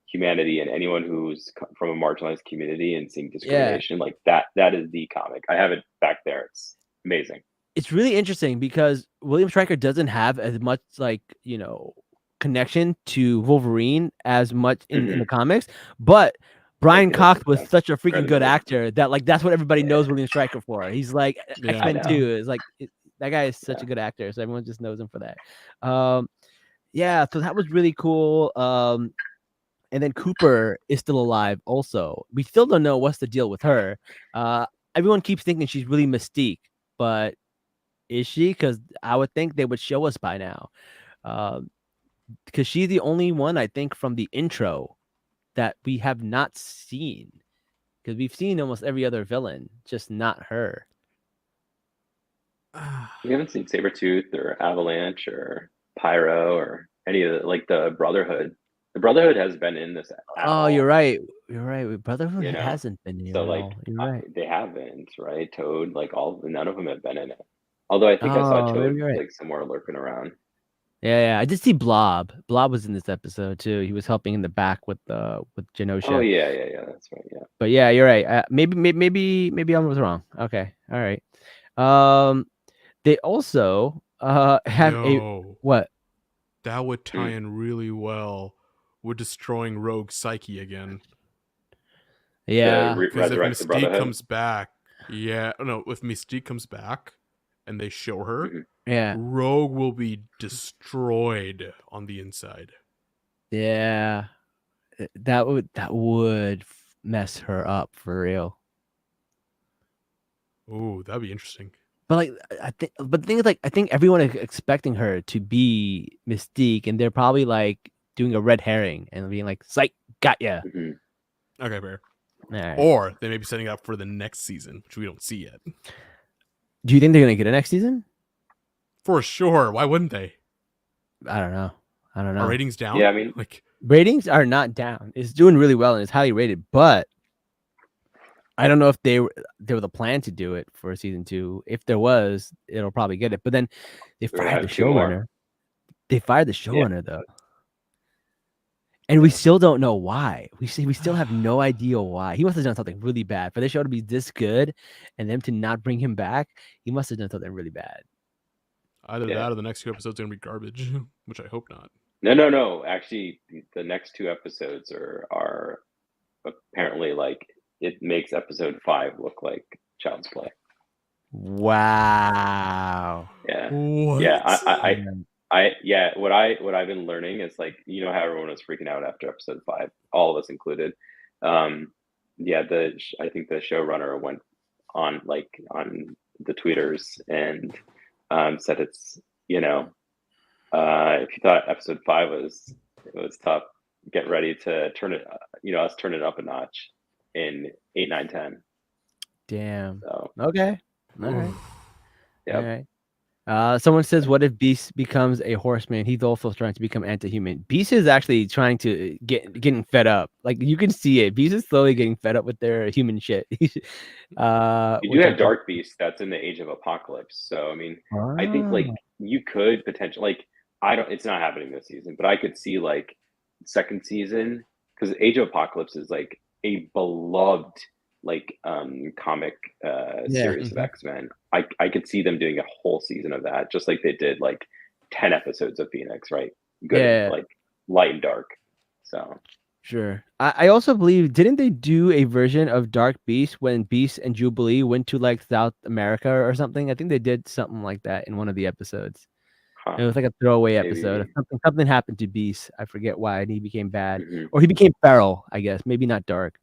A: humanity and anyone who's from a marginalized community and seeing discrimination like that. That is the comic. I have it back there. It's amazing.
E: It's really interesting because William Stryker doesn't have as much connection to Wolverine as much in the comics, but Brian Cox was such a freaking good actor that like that's what everybody knows William Stryker for. He's like X-Men 2 is like that guy is such a good actor, so everyone just knows him for that. So that was really cool. And then Cooper is still alive also. We still don't know what's the deal with her. Everyone keeps thinking she's really Mystique, but is she? Because I would think they would show us by now. Because she's the only one I think from the intro that we have not seen. Because we've seen almost every other villain, just not her.
A: We haven't seen Sabretooth or Avalanche or Pyro or any of the Brotherhood. The Brotherhood has been in this at
E: Oh,
A: all.
E: you're right. You're right. Brotherhood
A: You know,
E: hasn't been here
A: So
E: at
A: like
E: all. You're right.
A: they haven't, right? Toad, none of them have been in it. Although I think I saw
E: Oh,
A: Toad
E: maybe you're right.
A: like somewhere lurking around.
E: Yeah, I did see Blob. Blob was in this episode too. He was helping in the back with Genosha.
A: Oh yeah, that's right. Yeah.
E: But yeah, you're right. Maybe I was wrong. Okay, all right. They also have a
B: Yo,
E: what?
B: that would tie in really well with destroying Rogue Psyche again.
E: Yeah,
B: Because if
A: Resurrect the
B: Mystique
A: Brotherhood.
B: comes back, if Mystique comes back and they show her,
E: yeah,
B: Rogue will be destroyed on the inside.
E: yeah. That would mess her up for real.
B: Oh, that'd be interesting.
E: But like but the thing is, like, I think everyone is expecting her to be Mystique, and they're probably like doing a red herring and being like, "Psych, got ya."
A: Mhm.
B: Okay, fair.
E: All right.
B: Or they may be setting up for the next season, which we don't see yet.
E: Do you think they're gonna get a next season?
B: For sure. Why wouldn't they?
E: I don't know.
B: Are ratings down?
A: Yeah, I mean,
B: like
E: Ratings are not down. It's doing really well and it's highly rated, but I don't know if they were the plan to do it for season 2. If there was, it'll probably get it. But then they
A: We're gonna
E: fired the
A: have 2 more.
E: showrunner. They fired the showrunner though. And we still don't know why. We still have no idea why. He must have done something really bad for the show to be this good, and them to not bring him back. He must have done something really bad.
B: either that or the next 2 episodes are gonna be garbage, which I hope not.
A: No. Actually, the next 2 episodes are apparently like it makes episode 5 look like Child's Play.
E: Wow.
A: Yeah.
B: What?
A: Yeah, what I've been learning is like, you know how everyone was freaking out after episode 5, all of us included. I think the showrunner went on the tweeters and said it's, if you thought episode 5 was tough, get ready to turn it up a notch in 8, 9, 10.
E: Damn.
A: So
E: Okay. All right.
A: yeah.
E: All right. Someone says, "What if Beast becomes a horseman? He's also trying to become anti-human." Beast is actually trying to getting fed up. Like, you can see it. Beast is slowly getting fed up with their human shit.
A: You do have Dark Beast that's in the Age of Apocalypse. So I mean, I think like you could potentially it's not happening this season, but I could see like second season, because Age of Apocalypse is like a beloved comic series of X-Men. I could see them doing a whole season of that, just like they did like 10 episodes of Phoenix, right? Good, like light and dark. So
E: sure. I also believe, didn't they do a version of Dark Beast when Beast and Jubilee went to like South America or something? I think they did something like that in one of the episodes. It was like a throwaway episode. Something happened to Beast. I forget why, and he became bad, or he became feral. I guess maybe not dark,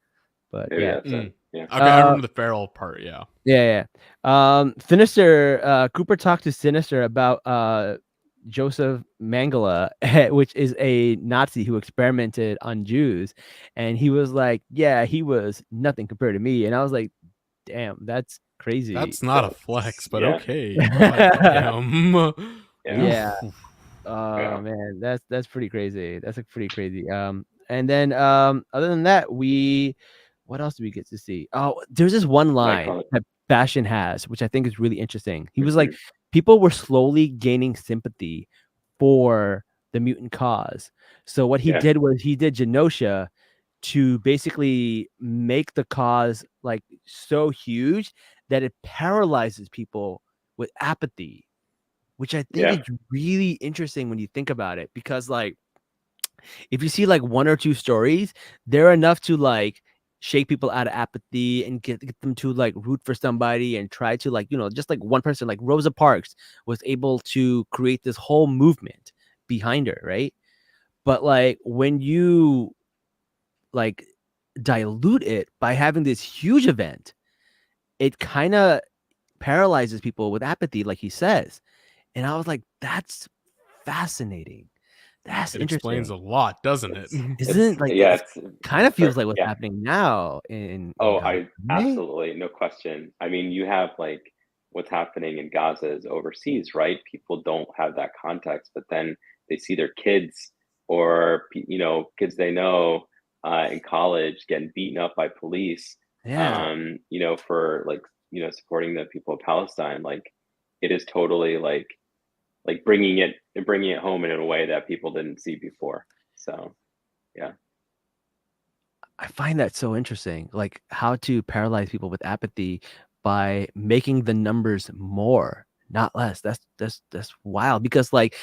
E: but
A: maybe
E: yeah.
A: that's it. Yeah.
B: Okay, I remember the feral part. Yeah.
E: Yeah. Sinister. Cooper talked to Sinister about Joseph Mengele, which is a Nazi who experimented on Jews, and he was like, "Yeah, he was nothing compared to me." And I was like, "Damn, that's crazy."
B: That's not a flex, but okay.
E: Yeah. Oh man, that's pretty crazy. That's pretty crazy. And then other than that, what else do we get to see? Oh, there's this one line that Bastion has, which I think is really interesting. He was like, people were slowly gaining sympathy for the mutant cause. So what he did was he did Genosha to basically make the cause like so huge that it paralyzes people with apathy, which I think is really interesting when you think about it, because like if you see like 1 or 2 stories, they're enough to like shake people out of apathy and get them to like root for somebody and try to like, just like one person like Rosa Parks was able to create this whole movement behind her, right? But like when you like dilute it by having this huge event, it kind of paralyzes people with apathy, like he says. And I was like, that's fascinating. That's
B: It explains a
E: interesting.
B: lot, doesn't it?
E: Isn't it like
A: yeah,
E: it kind of feels like what's
A: yeah.
E: happening now in
A: Oh,
E: Gaza,
A: I
E: right?
A: absolutely, no question. I mean, you have like what's happening in Gaza is overseas, right? People don't have that context, but then they see their kids or kids they know in college getting beaten up by police,
E: Yeah.
A: for like supporting the people of Palestine. Like, it is totally like bringing it home in a way that people didn't see before. So yeah.
E: I find that so interesting, like how to paralyze people with apathy by making the numbers more, not less. That's wild because like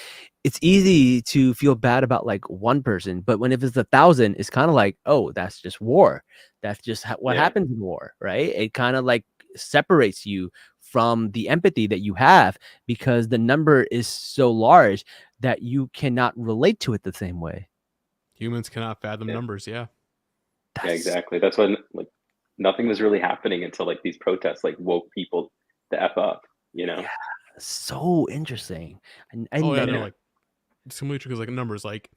E: it's easy to feel bad about like one person, but when if it's 1,000, it's kind of like, oh, that's just war. That's just what
A: Yeah.
E: happens in war, right? It kind of like separates you from the empathy that you have because the number is so large that you cannot relate to it the same way.
B: Humans cannot fathom
A: Yeah.
B: numbers. Yeah.
A: Yeah,
E: That's
A: exactly. That's when like nothing was really happening until like these protests like woke people the F up, you know?
E: yeah, so interesting. I
B: Oh yeah,
E: never
B: no,
A: Yeah.
B: like similarly because like numbers. Like,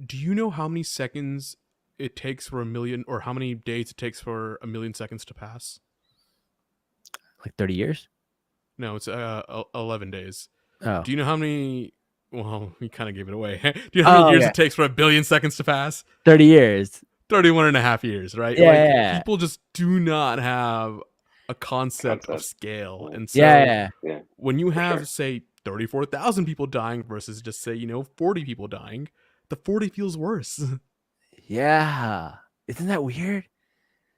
B: do you know how many seconds it takes for a million, or how many days it takes for a million seconds to pass?
E: like 30 years.
B: No, it's 11 days.
E: Oh.
B: Do you know how many? Well, you kind of gave it away. Do you know how many
E: Oh
B: years
E: yeah,
B: it takes for a billion seconds to pass?
E: 30 years.
B: 31.5 years, right?
E: Yeah,
B: Like,
E: yeah,
B: people just do not have a concept of
A: Concept.
B: scale.
A: Yeah.
B: And
E: yeah,
B: so
E: yeah.
A: Yeah,
B: when you
A: for
B: have,
A: sure.
B: say, 34,000 people dying versus just say, 40 people dying, the 40 feels worse.
E: Yeah. Isn't that weird?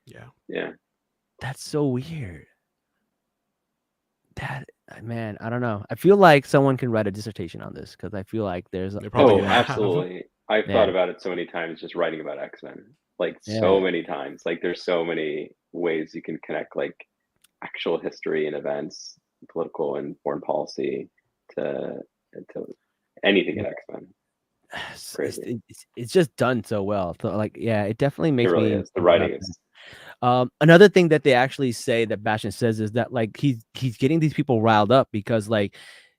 B: Yeah.
A: Yeah.
E: That's so weird. That man, I don't know. I feel like someone can write a dissertation on this because I feel like there's
B: They
E: there's a
B: probably
A: Oh,
E: lot.
B: have.
A: absolutely. I've
E: Yeah,
A: thought about it so many times just writing about X-Men. Like so
E: yeah,
A: many times. Like there's so many ways you can connect like actual history and events, political and foreign policy to to anything in
E: yeah.
A: X-Men.
E: It's,
A: Crazy.
E: it's just done so well. So like, yeah, it definitely
A: It
E: makes
A: really
E: me
A: is. The
E: think about
A: writing
E: that.
A: is
E: Another thing that they actually say that Bastion says is that like he's getting these people riled up because like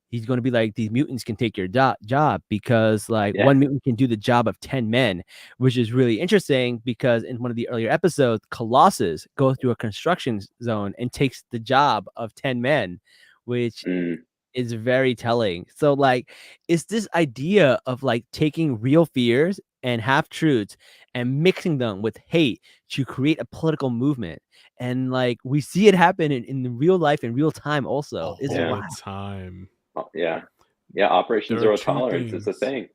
E: he's going to be like these mutants can take your job because like
A: yeah.
E: one mutant can do the job of 10 men, which is really interesting because in one of the earlier episodes, Colossus goes through a construction zone and takes the job of 10 men, which
A: Mm,
E: is very telling. So like it's this idea of like taking real fears and half truths and mixing them with hate to create a political movement. And like we see it happen in real life in real time also. It's
B: All
A: yeah.
B: the
E: wild.
B: time.
A: Yeah. Yeah, Operation
B: There are
A: Zero
B: two
A: Tolerance is a
B: things.
A: thing.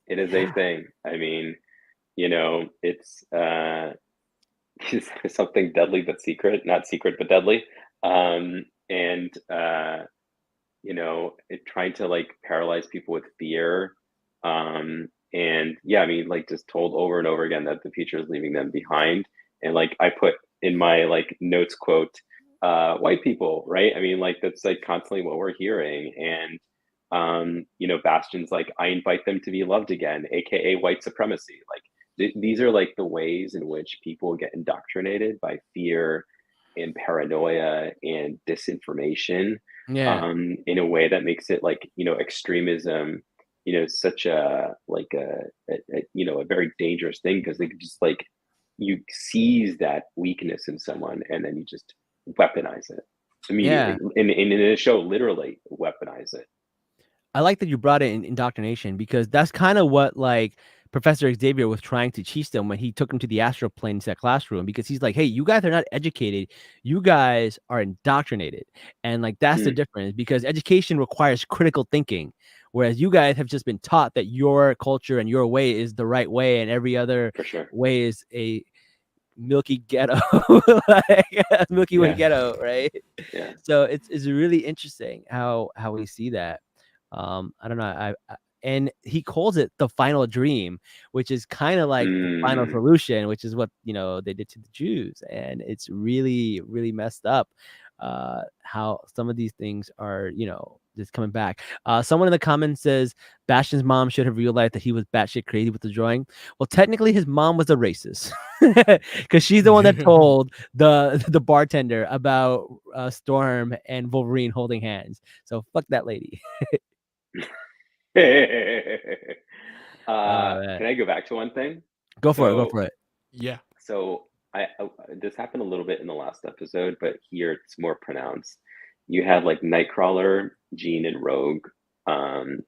A: It is a
E: Yeah.
A: thing. I mean, it's something deadly but secret, not secret but deadly. And it trying to like paralyze people with fear. And yeah, I mean, like just told over and over again that the future is leaving them behind. And like I put in my like notes quote, white people, right? I mean, like that's like constantly what we're hearing. And Bastion's like, I invite them to be loved again, aka white supremacy. Like these are like the ways in which people get indoctrinated by fear and paranoia and disinformation,
E: Yeah.
A: in a way that makes it like extremism, such a like a very dangerous thing because they could just like you seize that weakness in someone and then you just weaponize it immediately
E: Yeah.
A: in the show, literally weaponize it.
E: I like that you brought it in indoctrination because that's kind of what like Professor Xavier was trying to teach them when he took them to the astral plane into that classroom because he's like, hey, you guys are not educated, you guys are indoctrinated. And like that's the
A: Mm,
E: difference because education requires critical thinking, whereas you guys have just been taught that your culture and your way is the right way and every other
A: for sure.
E: way is a milky ghetto, like a Milky Way
A: Yeah.
E: ghetto, right?
A: Yeah.
E: So it's really interesting how we see that. I don't know. And he calls it the final dream, which is kind of like the final
A: Mm,
E: solution, which is what they did to the Jews, and it's really really messed up. How some of these things are just coming back. Someone in the comments says Bastion's mom should have realized that he was batshit crazy with the drawing. Well, technically, his mom was a racist because she's the one that told the bartender about Storm and Wolverine holding hands. So fuck that lady.
A: Can I go back to one thing?
E: Go for it. Go for it.
B: Yeah.
A: So this happened a little bit in the last episode, but here it's more pronounced. You had like Nightcrawler, Jean, and Rogue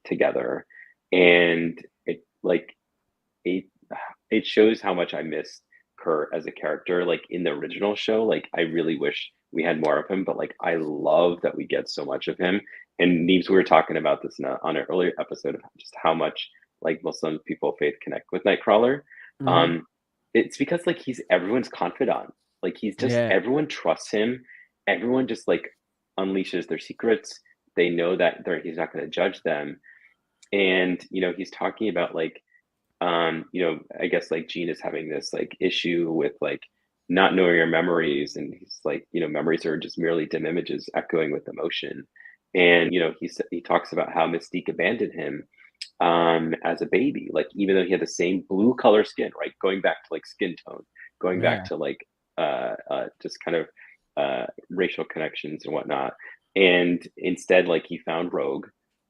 A: together, and it shows how much I miss Kurt as a character. Like in the original show, like I really wish we had more of him, but like I love that we get so much of him. And Neebs, we were talking about this on an earlier episode of just how much like Muslim people of faith connect with Nightcrawler. It's because like he's everyone's confidant. Like he's just everyone trusts him. Everyone just like unleashes their secrets. They know that he's not going to judge them. And he's talking about like I guess like Jean is having this like issue with like not knowing her memories, and he's like, memories are just merely dim images echoing with emotion. And he talks about how Mystique abandoned him as a baby, like even though he had the same blue color skin, right? Going back to like skin tone, going back to like just kind of racial connections and whatnot. And instead, like he found Rogue,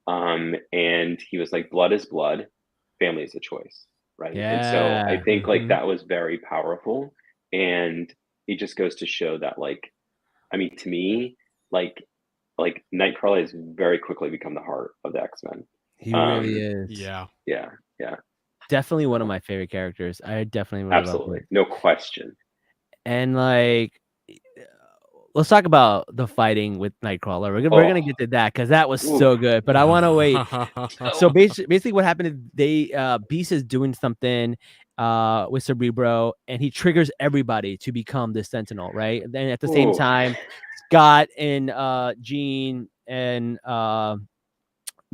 A: and he was like, blood is blood, family is a choice, right? And so I think like that was very powerful, and it just goes to show that like, I mean, to me, like Nightcrawler has very quickly become the heart of the X-Men.
E: He really is.
B: Yeah.
E: Definitely one of my favorite characters. I definitely really
A: absolutely
E: love him.
A: No question.
E: And like, let's talk about the fighting with Nightcrawler. We're gonna get to that because that was so good. But I want to wait. So basically, what happened is Beast is doing something with Cerebro, and he triggers everybody to become the Sentinel, right? And then at the same time, Scott and Jean and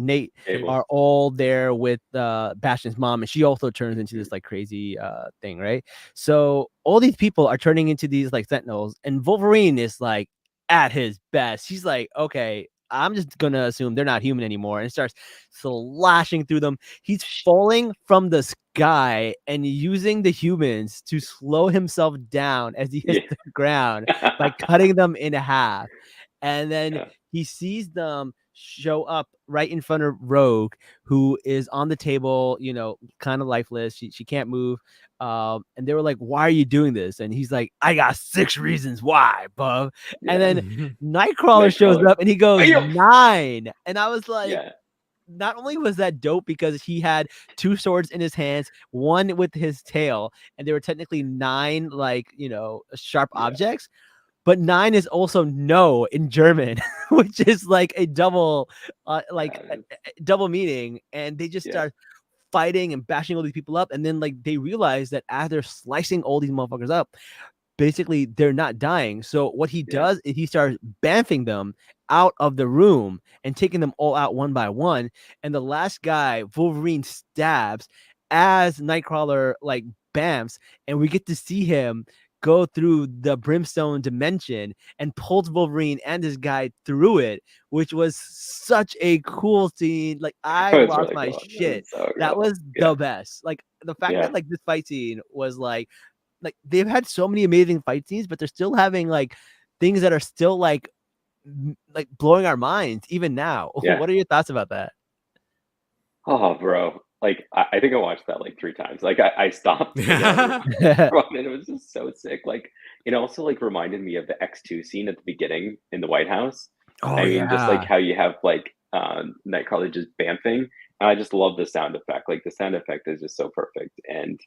E: Nate are all there with Bastion's mom, and she also turns into this like crazy thing, right? So all these people are turning into these like Sentinels, and Wolverine is like at his best. He's like, okay, I'm just gonna assume they're not human anymore, and starts slashing through them. He's falling from the sky and using the humans to slow himself down as he hits the ground by cutting them in half. And then he sees them show up right in front of Rogue, who is on the table, kind of lifeless. She can't move. And they were like, why are you doing this? And he's like, I got 6 reasons why, bub. And then Nightcrawler shows up and he goes 9. And I was like, not only was that dope because he had 2 swords in his hands, one with his tail, and there were technically 9 like, sharp objects. But 9 is also no in German, which is like a double, double meaning. And they just start fighting and bashing all these people up. And then like they realize that as they're slicing all these motherfuckers up, basically they're not dying. So what he does is he starts bamfing them out of the room and taking them all out one by one. And the last guy, Wolverine, stabs as Nightcrawler like bamfs, and we get to see him go through the brimstone dimension and pulls Wolverine and this guy through it, which was such a cool scene. Like I lost really my cool. Shit. That was the best. Like the fact that like this fight scene was like they've had so many amazing fight scenes, but they're still having like things that are still like blowing our minds even now. What are your thoughts about that?
A: Oh, bro. Like I think I watched that like 3 times. Like I stopped and it was just so sick. Like it also like reminded me of the X2 scene at the beginning in the White House. I mean, just like how you have like Nightcrawler just bamfing. And I just love the sound effect. Like the sound effect is just so perfect. And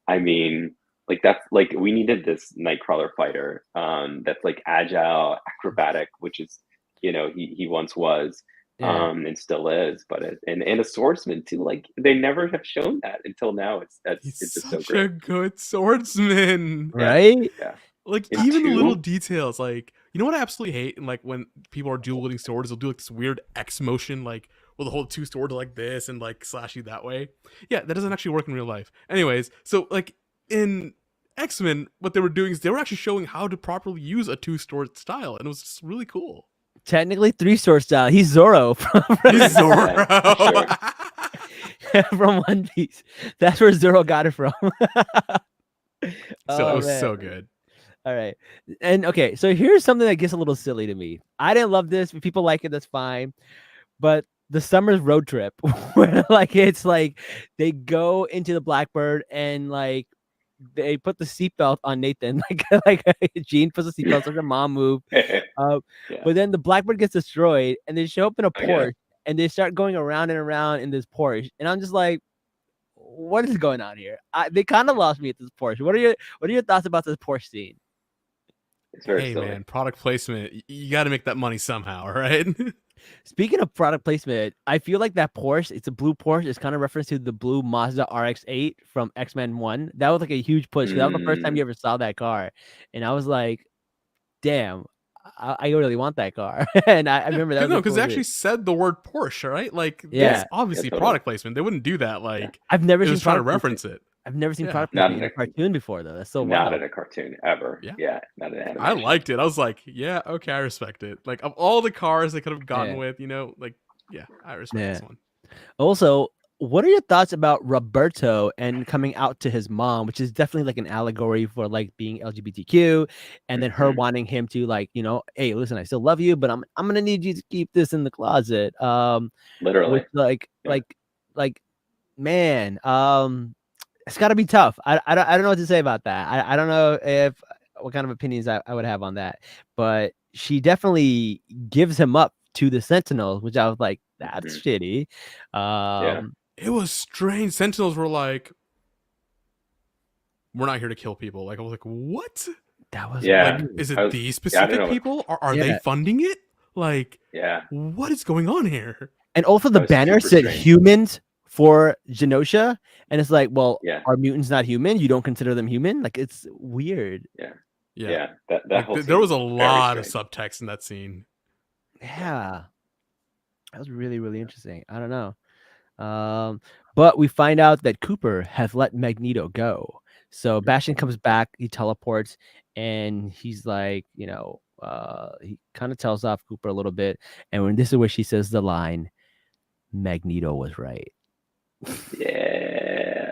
A: I mean, like that's like we needed this Nightcrawler fighter that's like agile, acrobatic, which is he once was. And still is, but and a swordsman too. Like they never have shown that until now. It's just so great.
B: A good swordsman,
E: right?
A: Yeah.
B: Like and even the little details, like what I absolutely hate, and like when people are dual wielding swords, they'll do like this weird X motion, like they'll hold 2 swords like this and like slash you that way. Yeah, that doesn't actually work in real life. Anyways, so like in X-Men, what they were doing is they were actually showing how to properly use a 2-sword style, and it was just really cool.
E: technically 3-sword style. He's Zoro from,
B: He's Zoro.
E: from One Piece. That's where Zoro got it from.
B: So it was
E: man.
B: so good.
E: All right. And okay, so here's something that gets a little silly to me. I didn't love this. If people like it, that's fine. But the summer's road trip, where like it's like they go into the Blackbird and like they put the seatbelt on Nathan, like Jean puts the seatbelt, such a mom move.
A: Yeah.
E: But then the Blackbird gets destroyed, and they show up in a
A: Oh, yeah.
E: Porsche, and they start going around and around in this Porsche, and I'm just like, what is going on here? They kind of lost me at this Porsche. What are your thoughts about this Porsche scene?
A: It's very
B: Hey
A: silly.
B: man, product placement. You got to make that money somehow, right?
E: Speaking of product placement, I feel like that Porsche, it's a blue Porsche. It's kind of reference to the blue Mazda RX-8 from Xmen 1. That was like a huge push. That was the first time you ever saw that car. And I was like, damn, I really want that car. And I remember that.
B: No, because they actually said the word Porsche, right? Like,
E: Yeah.
B: that's obviously
A: totally.
B: product placement. They wouldn't do that. Like,
E: I've never
B: it
E: seen
B: was trying to
E: product
B: reference
E: placement.
B: it.
E: I've never seen
B: Yeah.
E: product
A: Not
E: placement in
A: in
E: a cartoon before, though. That's so
A: Not
E: wild.
A: in a cartoon ever.
B: Yeah.
A: Yeah, not in animation.
B: I liked it. I was like, yeah, okay, I respect it. Like, of all the cars they could have gotten
E: Yeah.
B: with, like, yeah, I respect this one.
E: Also, what are your thoughts about Roberto and coming out to his mom, which is definitely like an allegory for like being LGBTQ, and then her wanting him to like, hey, listen, I still love you, but I'm gonna need you to keep this in the closet.
A: Literally.
E: Which like, man, it's got to be tough. I don't know what to say about that. I don't know what kind of opinions I would have on that, but she definitely gives him up to the Sentinels, which I was like, that's shitty.
B: It was strange. Sentinels were like, we're not here to kill people. Like, I was like, what?
E: That was
A: Yeah.
E: weird.
B: Is it these specific people? Are they funding it? Like,
A: Yeah.
B: what is going on here?
E: And also the
A: That was
E: banner
A: super
E: said
A: strange.
E: humans for Genosha, and it's like, well,
A: Yeah.
E: are mutants not human? You don't consider them human? Like, it's weird.
A: Yeah. That
B: Like,
A: whole
B: there was a
A: scene very
B: lot of
A: strange.
B: subtext in that scene.
E: Yeah. That was really, really interesting. I don't know. But we find out that Cooper has let Magneto go. So Bastion comes back, he teleports, and he's like, he kind of tells off Cooper a little bit. And when this is where she says the line, Magneto was right.
A: Yeah.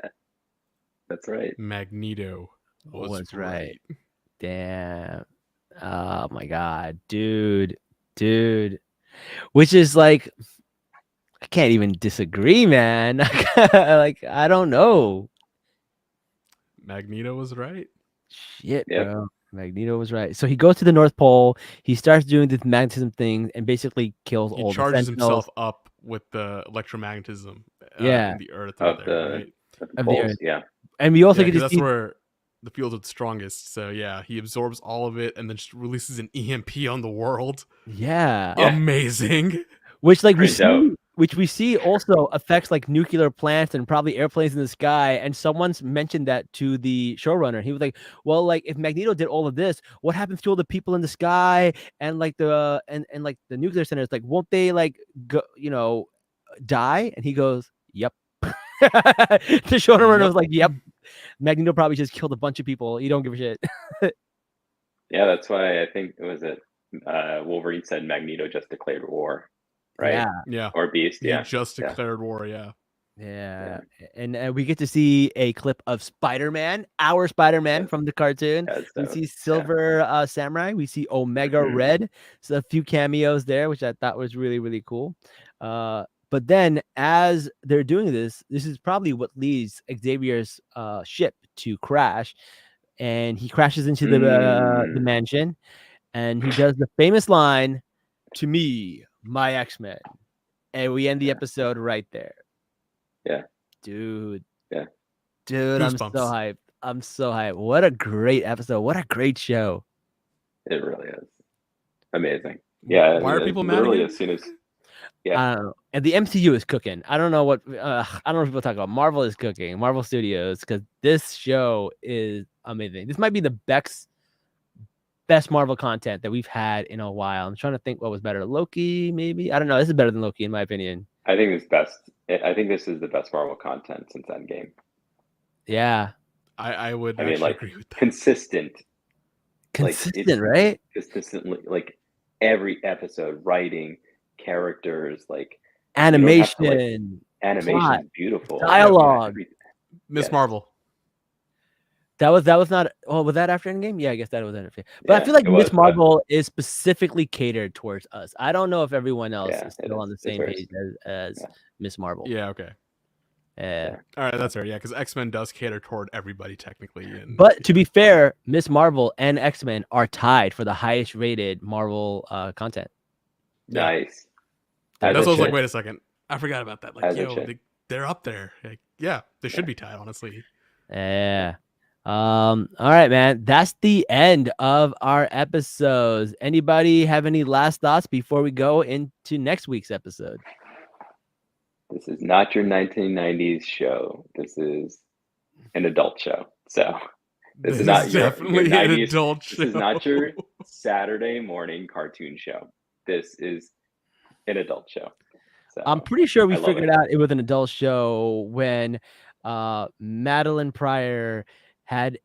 A: That's right.
B: Magneto was right.
E: Damn. Oh my god, dude. Which is like, I can't even disagree, man. Like, I don't know.
B: Magneto was right.
E: Shit,
A: Yep.
E: bro. Magneto was right. So he goes to the North Pole. He starts doing this magnetism thing and basically kills all
B: He
E: the
B: charges
E: Sentinels.
B: himself up with the electromagnetism
E: Yeah.
B: in the earth
A: Of
B: right there, right?
A: the
E: Of the
A: poles,
E: earth.
A: yeah.
E: And we also
B: Yeah,
E: get
B: 'cause
E: to
B: that's
E: see
B: where the fields are the strongest. So yeah, he absorbs all of it and then just releases an EMP on the world.
E: yeah.
A: Yeah.
B: Amazing.
E: Which like we
A: Pretty dope.
E: see, which we see also affects like nuclear plants and probably airplanes in the sky. And someone's mentioned that to the showrunner. He was like, well, like if Magneto did all of this, what happens to all the people in the sky and like the and like the nuclear centers? Like, won't they like go, die? And he goes, yep. The showrunner was like, yep. Magneto probably just killed a bunch of people. You don't give a shit.
A: Yeah, that's why I think Wolverine said Magneto just declared war, right?
B: Yeah.
A: Or Beast,
B: He
A: yeah.
B: just declared war, yeah.
E: Yeah. And we get to see a clip of Spider-Man, our Spider-Man from the cartoon.
A: That's
E: We
A: dope.
E: see Silver Samurai. We see Omega Red. So a few cameos there, which I thought was really, really cool. But then as they're doing this is probably what leads Xavier's ship to crash. And he crashes into the mansion. And he does the famous line, "To me, my X-Men." And we end the episode right there.
A: Yeah.
E: Dude.
A: Yeah.
E: Dude,
B: Goosebumps.
E: I'm so hyped. What a great episode. What a great show.
A: It really is. Amazing. Yeah.
B: Why are people mad
A: literally
B: again?
A: as soon as
E: I don't know. And the MCU is cooking. I don't know what I don't know if people talk about. Marvel is cooking. Marvel Studios, because this show is amazing. This might be the best Marvel content that we've had in a while. I'm trying to think what was better. Loki, maybe? I don't know. This is better than Loki, in my opinion.
A: I think it's best. I think this is the best Marvel content since Endgame.
E: Yeah.
B: I would
A: I mean,
B: actually
A: like
B: agree with that.
A: consistent,
E: Consistent, right?
A: Consistently, like every episode, writing, characters, like you don't have to like
E: Animation,
A: animation
E: plot,
A: is beautiful.
E: dialogue.
A: Everything.
B: Miss
A: Yes.
B: Marvel.
E: That was not. Oh, was that after Endgame? Yeah, I guess that was after. But I
A: Yeah,
E: feel like
A: it was,
E: Miss Marvel is specifically catered towards us. I don't know if everyone else
A: Yeah,
E: is
A: it
E: still
A: is.
E: on the
A: It's
E: same
A: very-
E: page as
A: yeah.
E: Miss Marvel.
B: Yeah, okay.
E: Yeah.
B: All right, that's fair. Yeah, because X-Men does cater toward everybody technically. And
E: But to be fair, Miss Marvel and X-Men are tied for the highest rated Marvel content.
B: yeah,
A: Nice.
E: That's
A: As
B: that's
A: it
B: what I was like,
A: should.
B: wait a second, I forgot about that. Like,
A: As it
B: yo,
A: should.
B: they're up there. Like, yeah, they should be tied, honestly.
E: Yeah. All right, man. That's the end of our episodes. Anybody have any last thoughts before we go into next week's episode?
A: This is not your 1990s show. This is an adult show. So this is not your
B: definitely
A: 90s.
B: an adult show.
A: This is not your Saturday morning cartoon show. This is an adult show. So
E: I'm pretty sure we
A: I love
E: figured
A: it.
E: out it was an adult show when Madeline Pryor had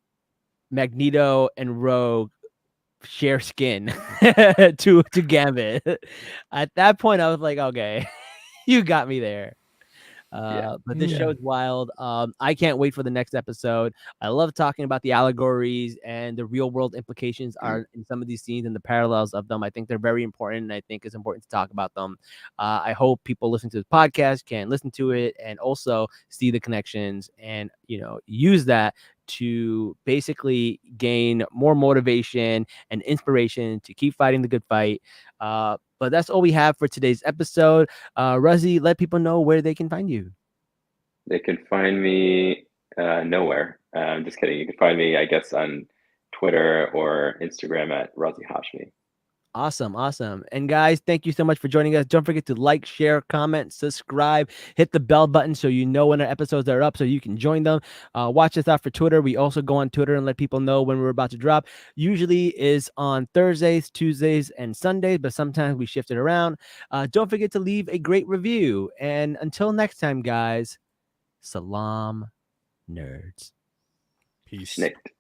E: Magneto and Rogue share skin to Gambit. At that point, I was like, okay, you got me there. But this
B: Yeah.
E: show is wild. I can't wait for the next episode. I love talking about the allegories and the real world implications are in some of these scenes and the parallels of them. I think they're very important, and I think it's important to talk about them. I hope people listening to this podcast can listen to it and also see the connections and use that to basically gain more motivation and inspiration to keep fighting the good fight. But that's all we have for today's episode. Ruzzy, let people know where they can find you.
A: They can find me nowhere. I'm just kidding. You can find me, I guess, on Twitter or Instagram at Razi Hashmi.
E: Awesome. And guys, thank you so much for joining us. Don't forget to like, share, comment, subscribe, hit the bell button so you know when our episodes are up so you can join them. Watch us out for Twitter. We also go on Twitter and let people know when we're about to drop. Usually is on Thursdays, Tuesdays, and Sundays, but sometimes we shift it around. Don't forget to leave a great review. And until next time, guys, Salaam, nerds.
B: Peace.
A: Snicked.